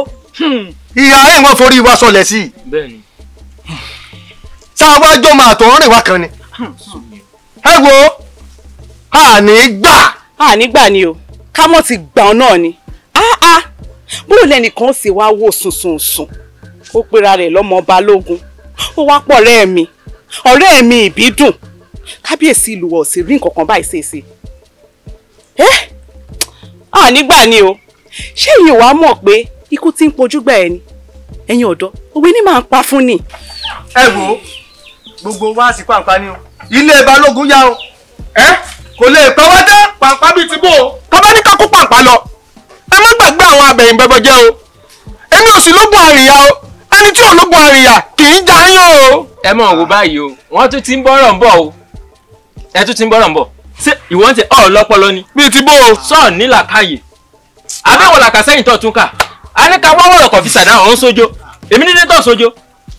ìyá ẹ̀ wọ́n forí wa sọlẹ̀ sí i. bẹ́ẹ̀ni. sáwájọ́ máa tọ̀ rìn wá kan ni. ẹ wo àní gbà ni o ká mọ̀ ti gbà ọ́ náà ni bóyá lẹ́nìkan sì wá wò sùnsùnsùn ó pera rẹ̀ lọ́mọ Balógun ó wá pọ̀ ọ̀rẹ́ mi ìbídùn kábíyèsí ìlú ọ̀sẹ̀ rí nǹkan kan báyìí ṣèṣe nígbà ni o ṣé èyí wàá mọ̀ pé ikú tí ń pojú gbà ẹni ẹ̀yin ọ̀dọ́ òwe ní máa ń pa fún ni. ẹ wo gbogbo wa sì pàǹpá ni o ilé Balógun yá o kò lè pa wá dé pàǹpá bíi ti bò ó tọ́ba ní ká kó pàǹpá lọ ẹ má gbàgbé àwọn abẹ̀yìn bẹ́bọ jẹ́ o èmi ò sì lóògùn àrìyá o ẹ ẹni tí ológun àríyá kì í jayán o. ẹ mọ̀ wò báyìí o wọ́n tún ti ń bọ́rọ̀ ń bọ̀ o ẹ tún ti ń bọ́rọ̀ ń bọ̀ ṣé ìwọ ń tẹ ọ̀ lọ́pọlọ ni. bíi ti bó o. sọ́ọ̀ ní làkàyè àbẹ̀wò làkàsẹ́yìn tó tún kà á ní ká wọ́n wọ̀rọ̀ kọ̀ fi sàdá ọ̀hún sójó èmi ní tó sójó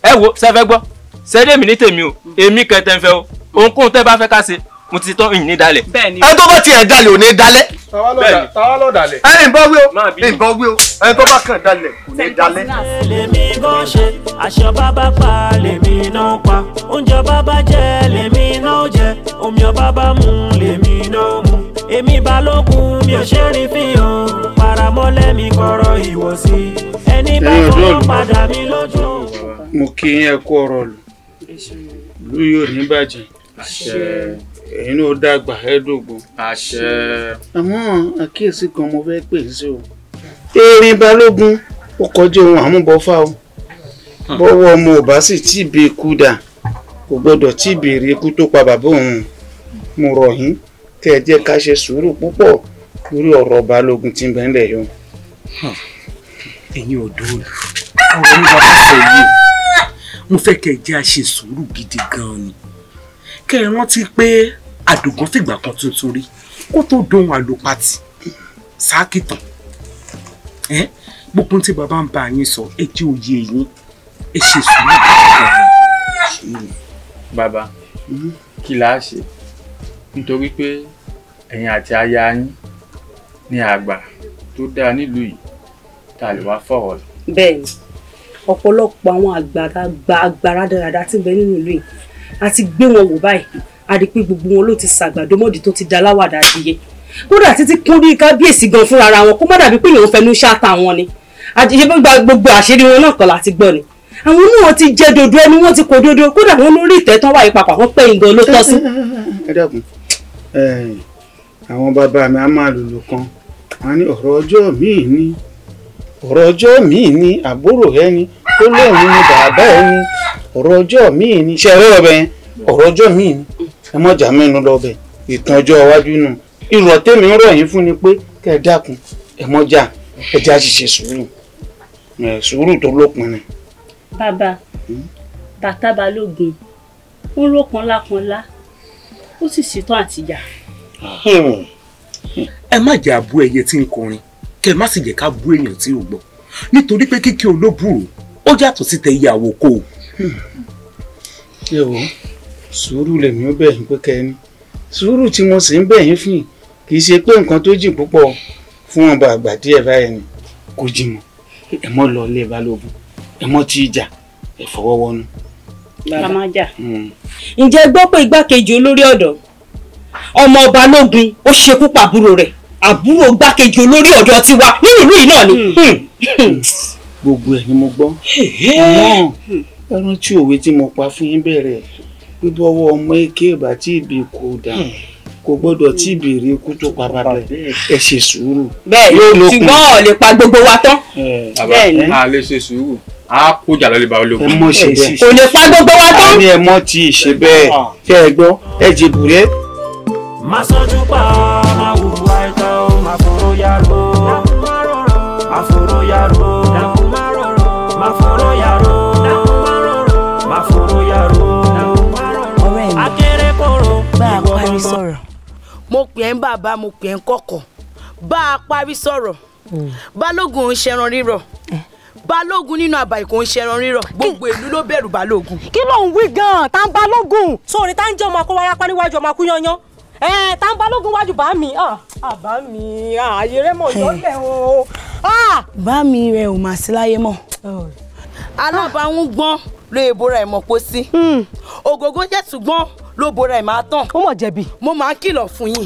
ẹ wo sẹ́fẹ́ gbọ́ sẹ́dẹ̀ mi ní tèmi o èmi kẹtẹ́ ń fẹ́ o ohunkóhun tẹ́ bá fẹ́ ká ṣe mo ti tán ìní dalẹ̀. ẹ tó bá tiẹ̀ dalẹ̀ ò ní dalẹ̀. táwa lọ dalẹ̀. ẹ ń bọ́ wí o ń bọ́ wí o ẹ tó bá kàn dalẹ̀ kò ní dalẹ̀. lèmi gan ṣe aṣọ bàbá pa lèmi náà pa oúnjẹ bàbá jẹ lèmi náà jẹ omi bàbá mu lèmi náà mu èmi Balógun mi ò ṣe rí fihàn paramọ́lẹ̀ mi kọ̀rọ̀ ìwọ̀sí ẹni bá fọwọ́ padà mi lójú. mo kí yín ẹ kú ọ̀rọ̀ lù lù yóò ní bàjẹ́ ẹ̀yin náà dàgbà ẹ̀ẹ́dógún. àmọ́ àkíyèsí kan mo fẹ́ pè sí o erin Balógun ó kọjá ohun àmúbọ́fà o bọ́wọ́ ọmọ ò bá sì tí ì bí ikú dà kò gbọ́dọ̀ tí ì béèrè ikú tó pa bàbá òun mo rọ̀ yín kẹ́ ẹ jẹ́ ká ṣe sùúrù púpọ̀ lórí ọ̀rọ̀ Balógun tí ń bẹ ńlẹ̀ yọ. ẹ̀yin ọ̀dọ́ ọ̀rọ̀ ní bàbá sọ yìí mo fẹ́ kẹ́ ẹ jẹ́ a ṣe sùúrù gidi gan-an ni kẹ́ ẹ rántí pé Àdògán fìgbà kan tuntun rí kó tó dohun àlòpàtì sákìtàn gbogbo tí bàbá ń bá yín sọ ẹ jẹ́ òye yín ẹ ṣe sùúrù gidi gan-an. bàbá kí la ṣe nítorí pé ẹ̀yin àti aya yín ní àgbà tó dáa nílùú yìí tá a lè wá fọ̀rọ̀ lọ. bẹ́ẹ̀ni ọ̀pọ̀lọpọ̀ àwọn àgbàrá dáradára tí ń bẹ nínú ìlú yìí a ti gbé wọn wò báyìí a rí pé gbogbo wọn ló ti ṣàgbàdo mọ́dì tó ti da láwàdà adìyẹ kódà títí kún rí kábíyèsí gan fúnra ara wọn kó má dàbí pé èèyàn fẹnu ṣáàtà wọn ni àṣẹ gbogbo àṣírí wọn náà kọ́ láti gbọ́ ni àwọn náà ti jẹ dodo ẹni wọn ti kó dodo kódà wọn lórí ìtẹ́ tán wáyé papà wọn pẹ́yìn gan ló tọ́ sí. ẹ dákun àwọn bàbá mi á máa lòlò kan wọn ní ọ̀rọ̀ ọjọ́ míì ní ọ̀rọ̀ ọjọ́ míì ní àbúrò ẹni tó lóun ní bàbá ẹni ọ̀rọ̀ ọjọ́ míì ní ṣe ẹ̀rọ ọbẹ̀ yẹn ọ̀rọ̀ ọjọ́ míì ní ẹ mọ̀jà mẹ́nu lọ́bẹ̀ ìtàn ọjọ́ iwájú nù ìrọ̀ tèmi ń rọ̀ yín fún ni pé kẹ́ ẹ dákun ẹ mọ̀jà ẹ já ṣiṣẹ́ sùúrù sùúrù tó lópin ni. bàbá bàtà Balógun ń ró pọnlápọnlá ó sì ṣetán àtìyà. ẹ má jẹ́ àbú ẹyẹ tí ń kọrin kẹ́ ẹ má sì jẹ́ ká bú èèyàn tí ò gbọ́ nítorí pé kíkí olóbùrò ó yàtọ̀ sí tẹ ìyàwó kó o. ẹ wo sùúrù lèmi ó bẹ̀ yín pé kẹ́ni sùúrù tí mo sì ń bẹ̀ yín fún kì í ṣe pé nǹkan tó jìn púpọ̀ fún ọba àgbà díẹ̀ báyìí ni kò jìn mọ́ ẹ mọ́ lọ ilé Balógun ẹ mọ́ tí ìjà ẹ fọwọ́ wọnú. bàbá jà ǹjẹ́ gbọ́ pé igbákejì olórí ọ̀dọ́ ọmọ Balógun ó ṣekú pa àbúrò rẹ̀ àbúrò igbákejì olórí ọ̀dọ́ tiwa nínú ìlú yìí náà ni. gbogbo ẹ̀ ni mo gbọ́ àmọ́ ẹran tí òwe tí mo pa fún yín bẹ̀rẹ̀ bíbọ́wọ́ ọmọ èké ìbá tí ìbí kò dà kò gbọ́dọ̀ tí ìbèrè ikú tó pa bàbá ẹ ṣe sùúrù. bẹ́ẹ̀ ṣùgbọ́n ò lè pa gbogbo wa tán. bàbá a lè ṣe sùúrù a kó jà lọ́lẹ̀ Balógun. ẹ mọ̀ ṣe bẹ́ẹ̀ kò lè pa gbogbo wa tán. àní ẹ mọ̀ tí ì ṣe bẹ́ẹ̀ kẹ́ ẹ gbọ́ ẹ jẹ bùrẹ́. má sọ́jú pa máa hùwà ìta ó máa fòrò yàrá máa fòrò yàrá máa fòrò yàrá máa fòrò yàrá. ọ̀rẹ́ mi akérèkọ́rọ̀ bá a parí sọ̀rọ̀. mo pè ń bàbá mo pè ń kọ̀kọ̀ bá a parí sọ̀rọ̀ Balógun ń ṣẹran rírọ̀ Balógun nínú àbàyè kò ń ṣẹran rírọ̀ gbogbo ìlú ló bẹ̀rù Balógun. kí ló ń wí gan-an tá ń Balógun sórí tá ń jẹ́ ọmọ akó wárápá níwájú ọmọ akú yanyan tá ń Balógun wájú bá mi bá mi ààyè rẹ mọ̀ yọ́lẹ̀ o. bá mi rẹ ò mà sí láyé mọ́ alábàáhùn gbọ́n ló èbóra ẹ̀ mọ̀ pọ̀ sí ògógó jẹ́ ṣùgbọ́n ló bora ẹ̀ máa tán. ó mọ̀ jẹ̀bi. mo máa ń kìlọ̀ fún yín.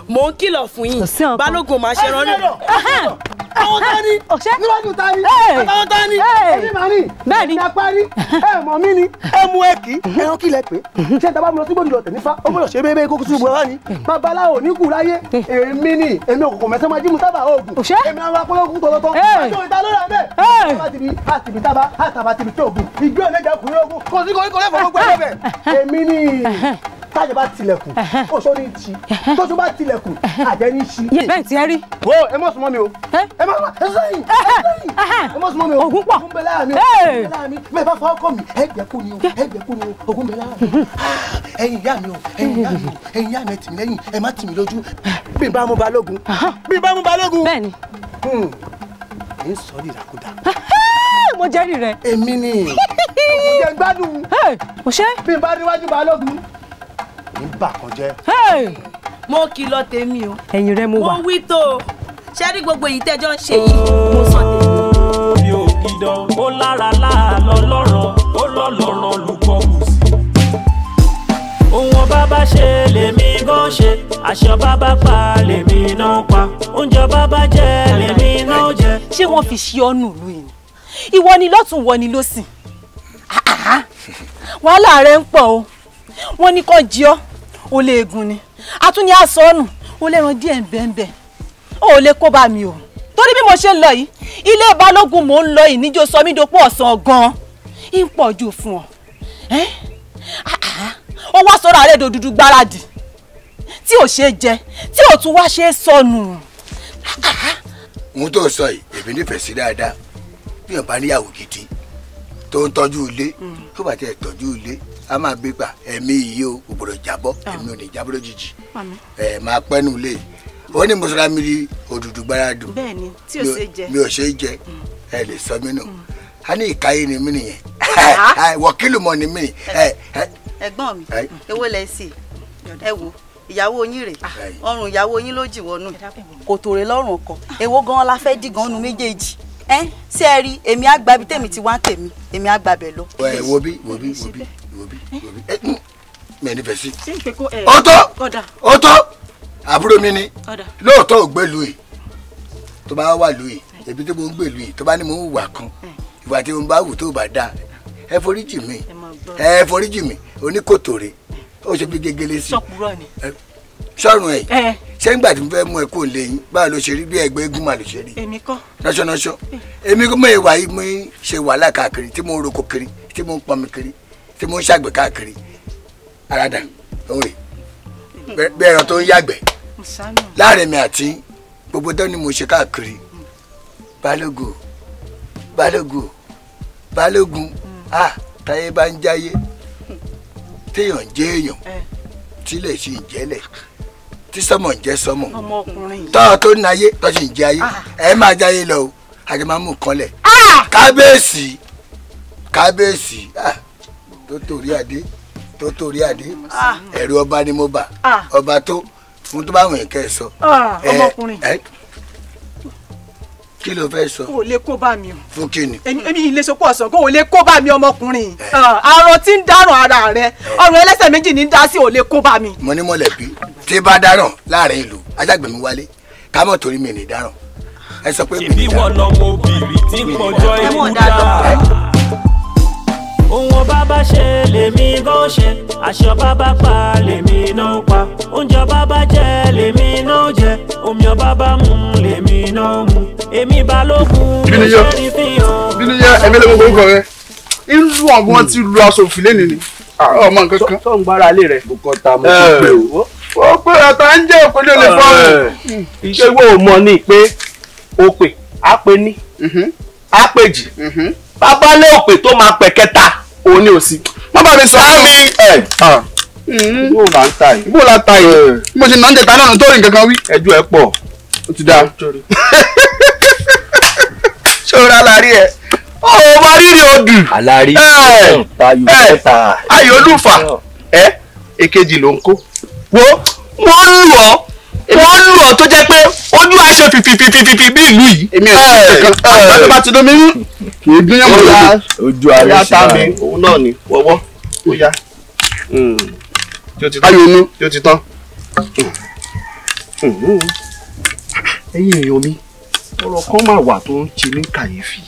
mo ń kìlọ̀ fún yín. Balógun máa ṣe rán rí. àwọn tani níwájú tani àwọn tani èmi màá ní. bẹ́ẹ̀ni ìyá parí ẹ mọ̀ mí ni ẹ mú ẹ kì í ẹran kílẹ̀ pé ṣé dábàá mi lọ sí gbòdì lọ tẹ̀mífà ó gbọ́dọ̀ ṣe bébé kókó túbọ̀ wá ní. babaláwo ní kù láyé èmi ni èmi òkòkò mẹ́sàn-án máa jí mu sábà oògùn èmi àwọn akólógún tọ̀tọ̀tọ̀ àjọ ìta lórí abẹ́ àtìbí tábà àtàbà tìbí tí oògùn ìgbé ọ̀lẹ́jà kùnrin ogun kò sí koríko lẹ́fọ̀ọ́ gbogbo ẹ̀fẹ̀ èmi ni tájà bá tilẹ̀kùn oṣó ní ti tóṣó bá tilẹ̀kùn àjẹ́ ní ṣí. bẹ́ẹ̀ tí ẹ rí. wo ẹ mọ̀ súnmọ́ mi o ẹ mọ̀ sẹ́yìn ẹ mọ̀ súnmọ́ mi o Ògún pọ̀ Ògún bẹ lára mi Ògún bẹ lára mi bẹ́ẹ̀ bá fọwọ́ kọ́ mi ẹ jẹ́ kú ni o ẹ jẹ́ kú ni o Ògún bẹ lára mi. ẹ̀yin ìyá mi o ẹ̀yin ìyá mi o ẹ̀yin ìyá mi tì mí lẹ́yìn ẹ má tì mí lójú bí n bá mú Balógun bí n bá mú Balógun. bẹ́ẹ̀ni. ẹ ń sọ ní ìràkúdà. mo jẹ́rìí rẹ. èmi ni mo jẹ́ gbádùn. mo ṣe. bí n bá níwájú Balógun ń bà kan jẹ́. mo kìlọ̀ tèmi o. ẹ̀yìn rẹ mo wà. mo wí tó o ṣé rí gbogbo èyí tẹ́jọ́ ń ṣe yìí mo sọ tèmi. bí òkìdán ó lára láàlọ́ lọ́rọ̀ ó lọ́lọ́rọ̀ lùpọ̀ kù sí. ohun ọba bá ṣe lèmi gan ṣe aṣọ bàbá pa lèmi náà pa oúnjẹ bàbá jẹ lèmi náà jẹ. ṣé wọ́n fi ṣe ọ́ nù lóyìn ìwọ ni lọ́tún wọ ni lósìn wàhálà rẹ ń pọ̀ o wọ́n ní kó jí ọ́ o lè gun ni a tún ní aṣọ ọ̀nù o lè ran díẹ̀ bẹ́ẹ̀ o lè kó bá mi o torí bí mo ṣe ń lọ yìí ilé Balógun mò ń lọ yìí níjó sọ mí dopò ọ̀sán gan-an ń pọ̀ jù fún ọ ó wá sọ̀rọ̀ àrẹ dòdùdù gbáradì tí ò ṣe jẹ tí ò tún wá ṣe sọnù. ohun tó sọ yìí èmi nífẹ̀ẹ́ sí dáadáa bí ọba níyàwó gidi tó ń tọ́jú ilé tó bá tiẹ̀ tọ́jú ilé a máa gbé gbà ẹ̀mí yìí o kò gbọdọ̀ jábọ́ ẹ̀mí ò ní jábọ́ lójijì máa pẹ́nu ilé ó ní mùsùlùmí rí òdùdù gbáradù bẹ́ẹ̀ni tí ò ṣe jẹ mi ò ṣe jẹ ẹ lè sọ mí nù a ní ìkáyé ni mí nìyẹn wọ́kìlù mọ́ ni mí. ẹ̀gbọ́n mi ewé lẹ sí ẹ wo ìyàwó yín rè ọrùn ìyàwó yín ló jì wọnú kò tòrè lọ́rùn ọkọ èwo gan la fẹ́ dì gan nu méjèèjì ṣé ẹ rí èmi àgbà bí tèmi ti wá tèmi èmi àgbà bẹ̀ lọ. wo bí mi ní fẹ́ sí. ó tó àbúrò mi ni lóòótọ́ ò gbé lu yìí tó bá wà lu yìí ebi tó mo ń gbé lu yìí tó bá ní mo ń wà kan ìwà tí mo bá wù tó bá dáa ẹ foríjì mi oníkòtòrè ó ṣe bí gegele sí sọrùn ẹ ṣé ńgbà tí mo fẹ́ mú ẹ kó lè yín báwo ló ṣe rí bí ẹgbẹ́ eégún mà ló ṣe rí nọ́ṣọ́nọ́ṣọ́ èmi kò mọ ìwà yìí mo ṣe wàhálà káàkiri tí mo ń roko kiri tí mo ń pọnmi kiri tí mo ń ṣàgbẹ̀ káàkiri àràdà òun rè bí ẹran tó ń yàgbẹ́ láàrin mi àti gbogbo tó ní mo ṣe káàkiri Balógun táyé bá ń jáyé téèyàn jẹ́ èèyàn tílẹ̀ sì ń jẹ́lẹ̀ tí sọmọ ń jẹ́ sọmọ tọ́ tó ń ayé tó sì ń jẹ́ ayé ẹ máa jáyé lọ o àti máa mú nǹkan lẹ̀ kábíyèsí tó torí adé ẹ̀rù ọba ni mo bà ọba tó fún tó bá wọn kẹ́ ẹ sọ. ọmọkùnrin kí ló fẹ́ sọ. kò lè kó bá mi o. fún kí ni. èmi ilé sopọ̀ ọ̀sán kò lè kó bá mi ọmọkùnrin. àrùn tí ń dáràn ara rẹ ọrùn ẹlẹ́sẹ̀ méjì ní dá sí ò lè kó bá mi. mo ní mọ̀lẹ́bí tí bá dáràn láàrin ìlú ajágbèmí wálé ká mọ̀ torí mi ní dáràn ẹ sọ pé mi ní dáràn. ìbí wọn lọmọ obìnrin tí ń pọjọ ikú dá. ohun ọba bá ṣe lèmi gan ṣe aṣọ bàbá pa lèmi náà pa oúnjẹ bàbá jẹ lèmi náà jẹ omi ọba bá mu lèmi náà mu èmi Balógun ló ṣe ní fihàn. bí ni yẹ ẹbí lè gbogbo nǹkan rẹ irú àwọn tí lu aṣọ òfìlẹ nìyí ọmọ nǹkan kan. tó ń gbára lé rẹ. mo kọ́ ta mo ti pè o. ó pé ọ̀tá ń jẹ́ òpèlè lè fọ́ọ̀mù. iṣẹ́ wo mọ ní pé o pè á pè ní á pè jì bàbá lé òpè tó máa pẹ̀ kẹta òun ni ò sí. má bàa mi sọ fún mi. bó la ń ta yìí. bó la ta yìí. mo ṣe náà ń jẹta náà tó rìn kankan wí. ẹjọ́ ẹ pọ̀. ó ti dáa. ṣòro alárí ẹ. ó máa rírì odù. alárí tayò mẹ́ta. ayò olùfà èkejì ló ń kó. wo wọ́n lù ọ́ tó jẹ́ pé ojú àṣẹ fìfìfìfì bí ìlú yìí. èmi ò sí kankan àgbàdo bá ti dómi kì í dún yànmọ́ lójú. ojú ààrẹ sí i òun náà ni wọ́wọ́ ó yá. ayò inú yóò ti tán. ẹ̀yin èèyàn mi ọ̀rọ̀ kan máa wà tó ń ṣe ní kàyéfì.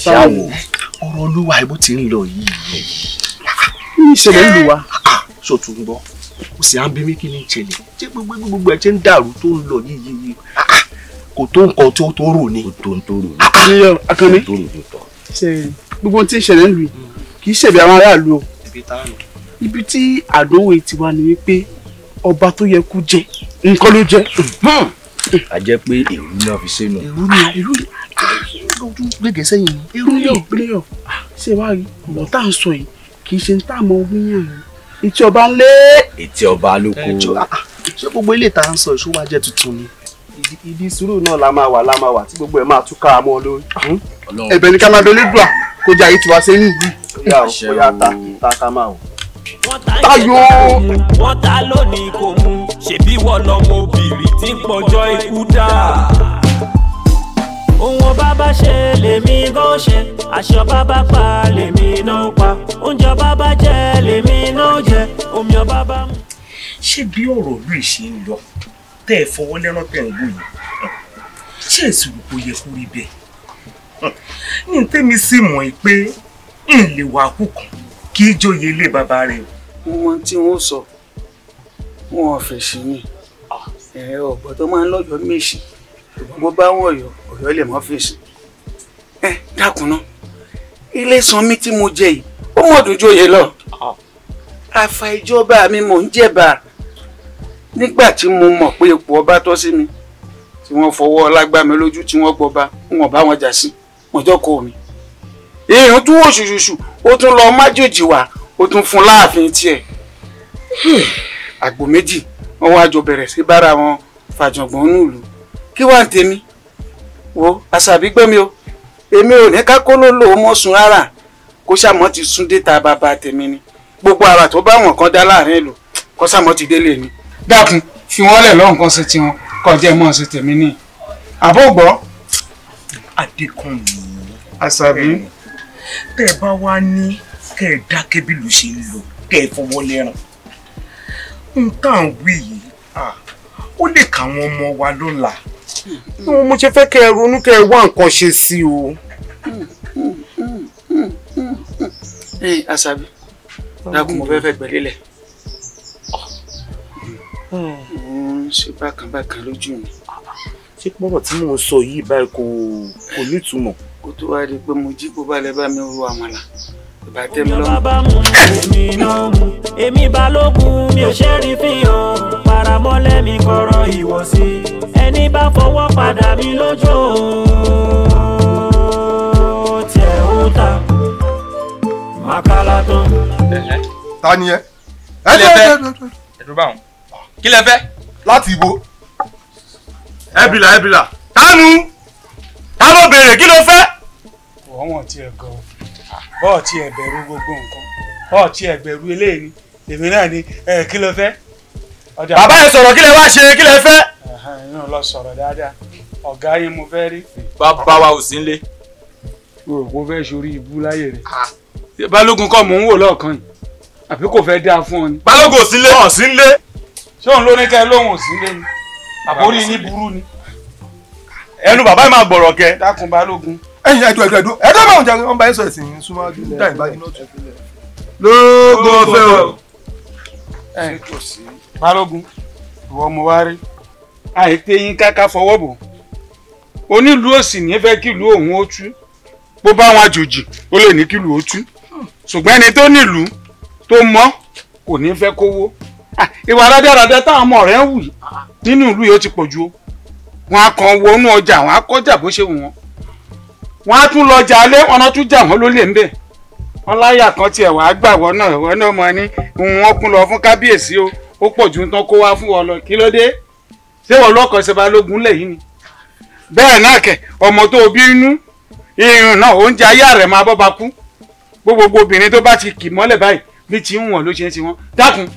ṣáàwó ọ̀rọ̀ olúwa ibo ti ń lọ yìí. ìṣẹ̀lẹ̀ ń lù wá. ṣòtún ń gbọ́ ó sì á ń bí mi kí ni ìṣẹ̀lẹ̀ ṣé gbogbo ẹ̀ ṣe ń dàrú tó ń lọ yìí kò tó nǹkan tó rò ní. kò tó ń tó rò ní. Akànní ṣe gbogbo tí ìṣẹ̀lẹ̀ ń lù yìí kì í ṣẹ̀bi àwọn aráàlú o ibi tí àdánwò ti wà ní wípé ọba tó yẹ kó jẹ nǹkan ló jẹ. a jẹ́ pé èrú náà fi sínú. èrú gbẹgẹ sẹ́yìn ni èrú ṣé wàá rí ọ̀rọ̀ tá à ń sọ yìí kì í ṣe ń tá àmọ́ wíyàn yìí etí ọba ń lé. etí ọba ló kó. ṣé gbogbo ilé tá à ń sọ ìṣó wa jẹ́ tuntun ni ibi sùúrù náà la máa wà tí gbogbo ẹ̀ máa tún kára mọ́ lórí. ẹ̀bẹ̀ ni ká máa dolé dùà kó jẹ́ àyè tiwa sẹ́yìn yìí. bóyá ta ká máa wò. Tayo. Wọ́n ta lónìí kò mú ṣebí wọ́n lọ́mọ obìnrin tí ń pọ̀jọ́ ikú dá. Ohun bàbá ṣe lèmi gan ṣe, aṣọ bàbá pa lèmi náà pa, oúnjẹ bàbá jẹ lèmi náà jẹ, omi ọba bá mú. Ṣé bí ọ̀rọ̀ lóye ṣe ń lọ tẹ́ ẹ fọwọ́ lẹ́rán tẹ̀ ń wò yìí ṣé èsì rò kó yẹ kó rí bẹ́ẹ̀? Ní tèmi sì mọ̀ pé ń lè wà kú kan kí í jóye ilé bàbá rẹ̀ o. Wọ́n tí wọ́n sọ wọ́n fèsì ni ọ̀gbọ́n tó máa ń lọ́yọ̀ọ́ méṣì bó bá wọ̀n ọ̀yọ́ lè mọ́ fèsì. Dákun ná ilé Sanmi tí mo jẹ yìí ó mọ̀ dójú òye lọ àfà ìjọba mi mò ń jẹ̀bà nígbà tí mo mọ̀ pé ipò ọba tọ́ sí mi tí wọ́n fọwọ́ lágbá mi lójú tí wọ́n gbọba wọn bá wọn jà sí ọjọ́ kọ mi. Èèyàn tún wò ṣùṣùṣù ó tún lọ májèjì wá ó tún fún láàfin tiẹ̀. Àgbò méjì wọ́n wá jọ bẹ̀rẹ̀ sí bára wọn fàjọ̀gbọ́n nílùú kí wá ń tèmi wo àṣàbí gbọ́ mi o èmi ò ní ká kó ló lò ó mọ́ sun rárá kó sàmọ́ ti sún déta bàbá tèmi ni gbogbo ara tó bá wọn kan dá láàrin ìlú kó sàmọ́ ti délé mi. Dákun fi wọ́n lẹ̀ lọ́hùn kan sí tiwọn kọjá mọ́ sí tèmi ní àbó gbọ́. Adékùnmí àṣàbí tẹ́ ẹ bá wá ní kẹ́ ẹ dákẹ́ bí ló ṣe ń lọ kẹ́ ẹ fọwọ́ lẹ́ràn nǹkan wí yìí ó lè kà àwọn ọmọ wa lọ́la mo ṣe fẹ́ kẹ́ ẹ ronú kẹ́ ẹ wá nǹkan ṣe sí o. àṣàbí dákun mo fẹ́ gbẹ̀lélẹ̀ ṣe bákan bákan lójú mi. ṣé pọ́nrọ̀ tí mò ń sọ yìí báyìí kò nítumọ̀. kó tó wá rí i pé mo jí bó bá lẹ bá mi ru àmàlà ìbá tẹ́ mi Omi lọ́rùn. ọba bá mú èmi náà mú, èmi Balógun mi ò ṣe rí fihàn, paramọ́lẹ̀ mi kọ̀rọ̀ ìwọ̀sí, ẹni bá fọwọ́ padà mi lójú tiẹ̀ ó ta màkàlà tán. Ta ni ẹ? Kí lẹ fẹ́? Ẹ̀dùn báwọn. Kí lẹ fẹ́? Láti ibo. Ẹbìlà. Tánu! Ta ló béèrè kí ló fẹ́? Wọ́n ti ẹ̀ gan bọ́ọ̀ tí ẹ̀ bẹ̀rù gbogbo nǹkan bọ́ọ̀ tí ẹ̀ bẹ̀rù eléyìí ni èmi náà ni kí ló fẹ́. Bàbá ẹ sọ̀rọ̀ kí lẹ wá ṣe kí lẹ fẹ́? inú lọ sọ̀rọ̀ dáadáa ọ̀gá yín mo fẹ́ rí. Bàbá wa ò sí nílé. Mo fẹ́ sórí ibú láyè rẹ̀. Balógun kọ́ mò ń wò lọ́ọ̀kan yìí àbí kò fẹ́ dáa fún ọ ni. Balógun ò sí nílé. Ọ̀ sí nílé. Ṣé òun ló ní kẹ́ lóhùn ò sí nílé ni àbórí yín burú ni. Ẹnu bàbá yìí máa gbọ̀rọ̀ kẹ. Dákun Balógun. Ẹ̀yin ẹ̀dọ́ máa ń jẹun wọn bá yín sọ ẹ̀sìn súnmọ́ ọdún dáì bá yín náà tún. Lóògùn ọ̀fẹ́ o. Balógun ìwọ mo wá rí àìtẹ yín káká fọwọ́ bò onílùú òsì ní fẹ́ kí ìlú òun ó tú bó bá wọn àjòjì ó lè ní kí ìlú ó tú ṣùgbọ́n ẹni tó nílùú tó mọ́ kò ní fẹ́ kówó ìwà rádaràdà táwọn ọmọ rẹ̀ ń wù nínú ìlú yìí ó ti pọ̀ ju wọn á kàn wọnú ọjà wọn á kọjá bó ṣe wù wọn wọn á tún lọ jà alẹ́ wọn náà tún jà wọn lólè ń bẹ̀ wọn láyà kan tiẹ̀ wàá gbà wọ́n náà mọ ní wọn kún lọ fún kábíyèsí o ó pọ̀ ju tán kó wá fún ọ lọ kí ló dé ṣé wọn lọ́kàn ṣe Balógun lẹ́yìn ni bẹ́ẹ̀ náà kẹ̀ ọmọ tó bí inú irun náà oúnjẹ ayé rẹ̀ máa bọ́ba kú gbogbo obìnrin tó bá ti kì mọ́lẹ̀ báyìí bí ti ń wọ̀n ló ṣe ń ti wọ́n dákun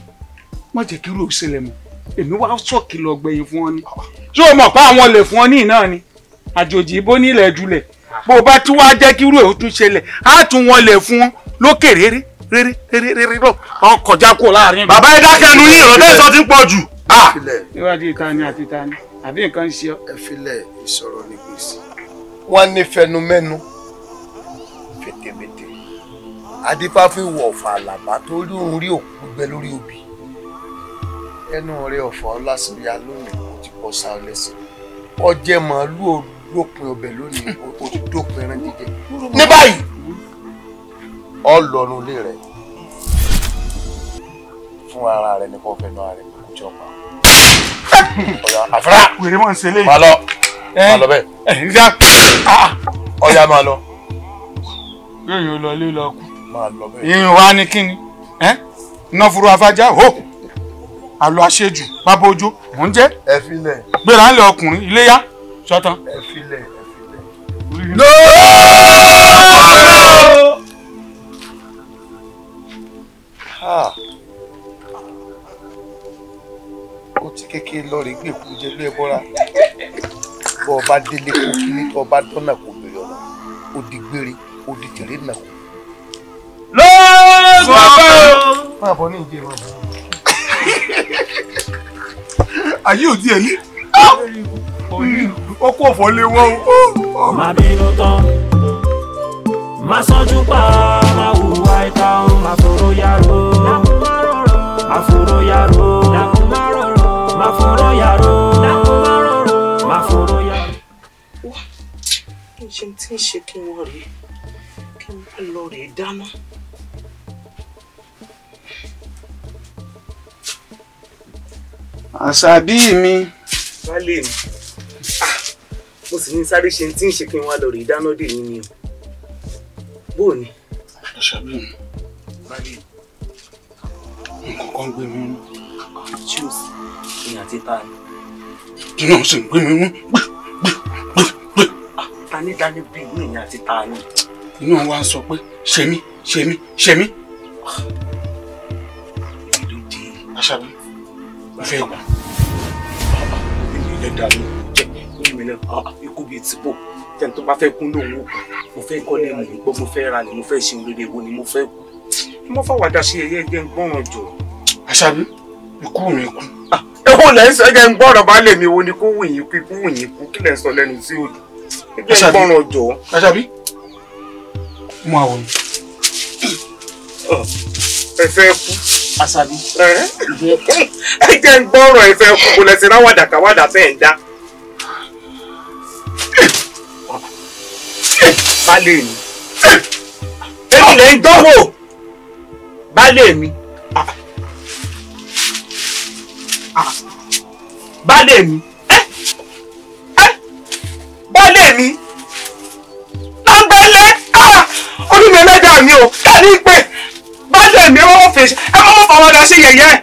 má jẹ́ kí irú òṣèlè mọ́ èmi wá sọ̀kì lọ gbẹ̀yìn fún ọ ni ṣé o mọ̀ pé àwọn lè fún ọ ní ìná ni àjòjì ibo nílẹ̀ dulẹ̀ bó o bá tún wá jẹ́ kí irú ẹ̀ ó tún ṣẹlẹ̀ á tún wọn lè fún ọ lókè rere lọ ọkọjá kó láàrin. Bàbá ẹ dákẹ́ nu yín ìrọ̀lẹ́ sọ ti ń pọ̀ jù. níwájú ìtani àti ìtani àbí nǹkan ń ṣe ọ. ẹ filẹ̀ ìsọ̀rọ̀ ní gbèsè wọ́n ní fẹnumẹ́nu fètèmètè adífáfí wọ̀ ọ̀fà àlàbá tó rí òun rí òkú gbẹ lórí obì ẹnu rẹ ọ̀fọ̀ lásìrí alónìí kò ti bọ́ sá ọ lẹ́sìn ọjẹ́ màálù olópin ọbẹ̀ lónìí o ti dópin ẹran jíjẹ ní báyìí ọlọ́run ilé rẹ̀ fún ara rẹ ní kò fẹ́ náà rẹ kò jọ pa. Ọ̀yá àfẹ́rà. Wèrè mọ̀ ń ṣe lé. Máa lọ bẹ́ẹ̀. Ọ̀yá máa lọ. Yóò lọ lé lọ kú. Máa lọ bẹ́ẹ̀. Ìyẹn wá ní kíni? Iná furu afájá hó. Àlọ́ àṣejù bàbá ojó mò ń jẹ́. Ẹ filẹ̀. Gbéra ńlẹ̀ ọkùnrin iléyá sọ́tàn. Ẹ filẹ̀. No! Ó ti kékeré lọ rí gbé kú jẹ lé bọ́ra. Bọ́ ọba délé kó kíní kó ọba dọ́nà kó bèrè ọ̀nà. Ó di gbére, ó di tèrè nà kó. Lọ́ọ̀sọ̀! Máa bọ̀ ní ìdí ìwọ̀n. Ayé ò díẹ̀ ní. Ó kó ọ̀fọ̀ lé wọ́n. Má bínú tán, má sánjú pa, má hùwà ìta o, má fòrò yàrá o, má fòrò yàrá o, má fòrò yàrá o, má fòrò yàrá. Wá, kí n ṣe tí ń ṣe kí wọ́n rí, kí n lọ rè dáná. Àṣàbí mi. Wálé mi. Mo sì ní sáré ṣe tí ń ṣe kí n wá lọ rí dáná dè ní mi o. Bóò ni? Àṣàbí mi. Wálé mi. Nǹkan kan gbé mi mú. Tí o sì, ìyàn àti ta ni. Iná sì ń gbé mi mú. Dání bí inú ìyàn àti ta ni. Iná wa ń sọ pé ṣe mí, ṣe mí, ṣe mí. Èmi ló dé. Àṣàbí, mo fẹ́ gbà. Ilé dàlú jẹ́ orí mi náà. Ikú bíi tìbò. Tẹ́ni tó bá fẹ́ kún lòun ò kù. Mo fẹ́ kọ́lé mò ń gbọ́, mo fẹ́ ra ni, mo fẹ́ ṣe oríire wo ni mo fẹ́ kú. Mo fàwàdà sí ẹyẹ ẹgbẹ́ ń gbọ́ràn jọ. Àṣàbí, ikú mi kú. Èwo lẹ́ ń sọ ẹgbẹ́ ń gbọ́ràn bá lè mi wo ni kó wù yín kú, ikú wù yín kú, kí lẹ́ ń sọ lẹ́nu sí odò. Ẹgbẹ́ ń gbọ́ràn jọ. Àṣàbí, mú àwọn ni. Ẹ fẹ́ kú. Àṣàbí. Ẹ jẹ́ ń gbọ́ràn ẹ fẹ́ kú, kò lẹ́sìn ráwàdà káwàdà fẹ́ ń dá. Baálé mi. Èmi lè ń dánwò. Baálé mi. Baálé mi. Baálé mi. Láńgbẹ́lẹ́. Olúmi ẹlẹ́dàá mi o. Ká ní pé baálé mi ẹ má fèsì. Ẹ má fọwọ́dà sí yẹ̀yẹ́.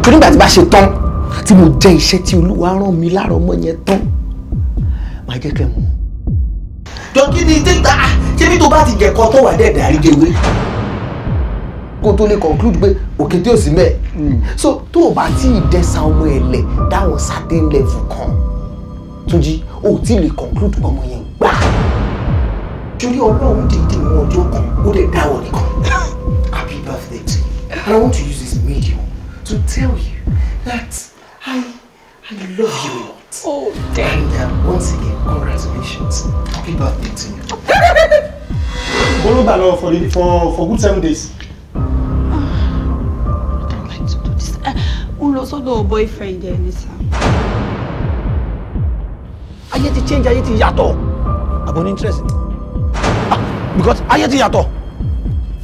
torí nígbà tí bá ṣe tán tí mo jẹ iṣẹ́ tí Olúwa rán mi lára ọmọ yẹn tán máa jẹ́ kẹ́ mọ̀. jọ kí ni tẹ́gbà ṣé bí tó bá ti jẹ̀kọ́ tó wà dẹ́ẹ̀dẹ́ àríjẹwé kó tó lè conclude pé òkè tí ò sí mẹ́ẹ̀. so tó o bá tí ì dẹ́sà ọmọ ẹ̀ lẹ̀ dáwọn certain level kan Túnjí o tí lè conclude ọmọ yẹn gbà. torí Ọlọ́run dìde mú ọjọ́ kan ó lè dáwọ́ nìkan. Happy birthday to you. And I want to use this medium to tell you that I love you a lot. Oh, damn. And once again, congratulations. Happy birthday to you. Borrow Balo for good 7 days. I don't like to do this. Also, the boyfriend there, Lisa. Ayé ti change, ayé ti yàtọ̀. Abon interest. Because ayé ti yàtọ̀.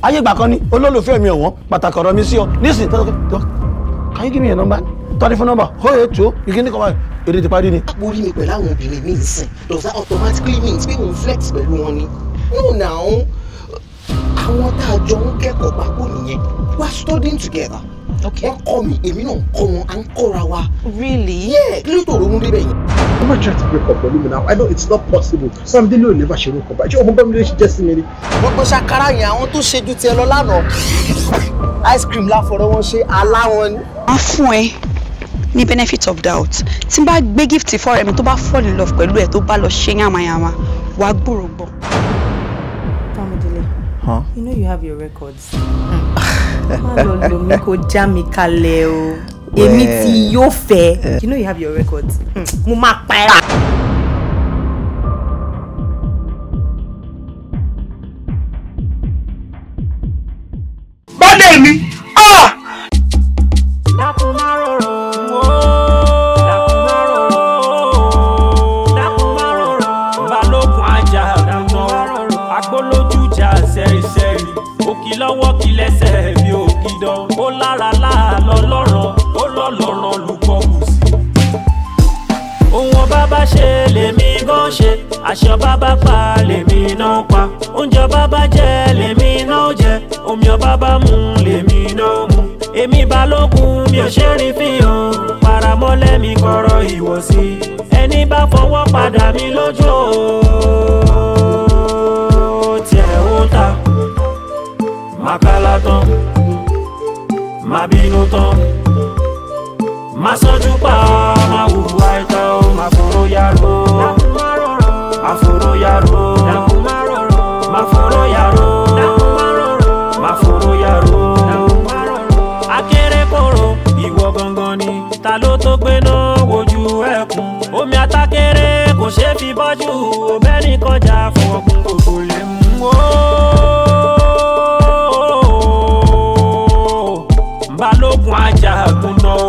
Ayé gbà kan ni olólùfẹ́ mi ọ̀wọ́n pàtàkì ọ̀rọ̀ mi sí ọ. Listen, can you give me your number? Telephone number. Hold to. You can call me. Èdè ti parí ni. Borí mi pẹ̀lú àwọn obìnrin mi nsìn. Does that automatically mean pé òun flex pẹ̀lú wọn ni? No now. Àwọn tá a jọ ń kẹ́kọ̀ọ́ papọ̀ nìyẹn. We are studying together. Okay. Wọ́n kọ́ mi, èmi náà ń kọ́ wọn, à ń kọ́ra wa. Really? Yeah. Kí ló tó ronú débẹ̀ yẹn? I'm not trying to break up with you now. I know it's not possible. So I'm dealing with never share up. But you omo bam le ṣe just me. Gbogbo ṣàkárà yẹn àwọn tó ṣe ju tiẹ̀ lọ lánàá. Ice cream la fọ̀rọ̀ wọn ṣe aláwọn ni. Wọ́n fún ẹ ní benefit of doubt. Tí n bá gbé gift fọ́ọ̀rẹ́ mi tó bá fall in love pẹ̀lú ẹ̀ tó bá lọ ṣe yàmàyàmà, wàá gbòòrò gbọ́. Bámidélé, you know you have your records. Má lọ lò mí kó já mi kalẹ̀ o. Èmi tí yóò fẹ́. You know you have your records. Mo máa pa ẹ́. Baálé mi! òkì lọ́wọ́ kí lẹ́sẹ̀ bí ògidàn ó lára láàlọ́ lọ́rọ̀ ó lọ́lọ́rọ̀ lùkọ́ kù sí. ohun ọba bá ṣe lèmi gan ṣe aṣọ bàbá pa lèmi náà pa oúnjẹ bàbá jẹ lèmi náà jẹ omi ọba bá mu lèmi náà mu èmi Balógun mi ò ṣe rí fihàn paramọ́lẹ̀ mi kọ̀rọ̀ ìwọ̀sí ẹni bá fọwọ́ padà mi lójú tiẹ̀ ó ta má kálá tán má bínú tán má sọ́jú pa má hùwà ìtọ́ má fòró yàrá má fòró yàrá má fòró yàrá má fòró yàrá akérèkòrò ìwọ gangan ni ta ló tó gbé náà wojú ẹkùn omi atákéré kò ṣeé fi bọ́jú ọbẹ̀ni kọjá fọwọ́kùn gbogbo lè mú o. Balógun ajagun náà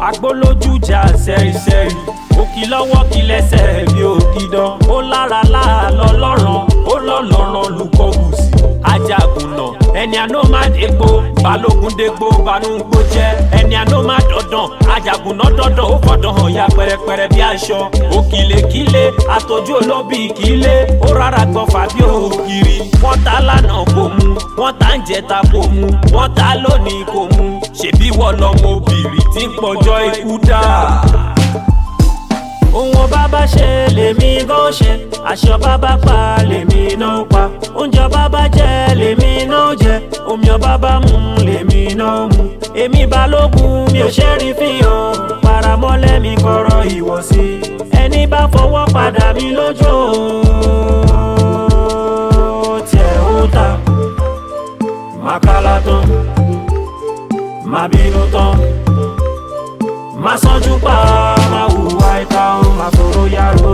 agbólójújà sẹ́rìsẹ́rì òkì lọ́wọ́ kí lẹ́sẹ̀ bí ògidàn ó lára láàlọ́ lọ́rọ̀ ó lọ́lọ́rọ̀ lùkọ́ gùsì ajagun náà ẹni àná má dégbò Balógun dégbò banúgbò jẹ́ ẹni àná má dandan ajagun náà dandan ó fọdàn hàn ya pẹrẹpẹrẹ bí aṣọ òkìlèkílé àtọ́jú olóbì kílé ó rárá gbọ́ fàbí ògiri wọ́n ta lánàá kò mú wọ́n ta ń jẹta kò mú wọ́n ta lónìí kò mú ṣebí wọ́n lọ́mọ obìnrin tí ń pọ̀jọ́ ikú dá. ohun ọba bá ṣe lèmi gan ṣe aṣọ bàbá pa lèmi náà pa oúnjẹ bàbá jẹ lèmi náà jẹ omi ọba bá mu lèmi náà mu èmi Balógun mi ò ṣe rí fihàn paramọ́lẹ̀ mi kọ̀rọ̀ ìwọ̀sí ẹni bá fọwọ́ padà mi lójú tiẹ̀ ó ta má kálá tán má bínú tán má sọ́jú pa má hùwà ìkà má fòró yàrá.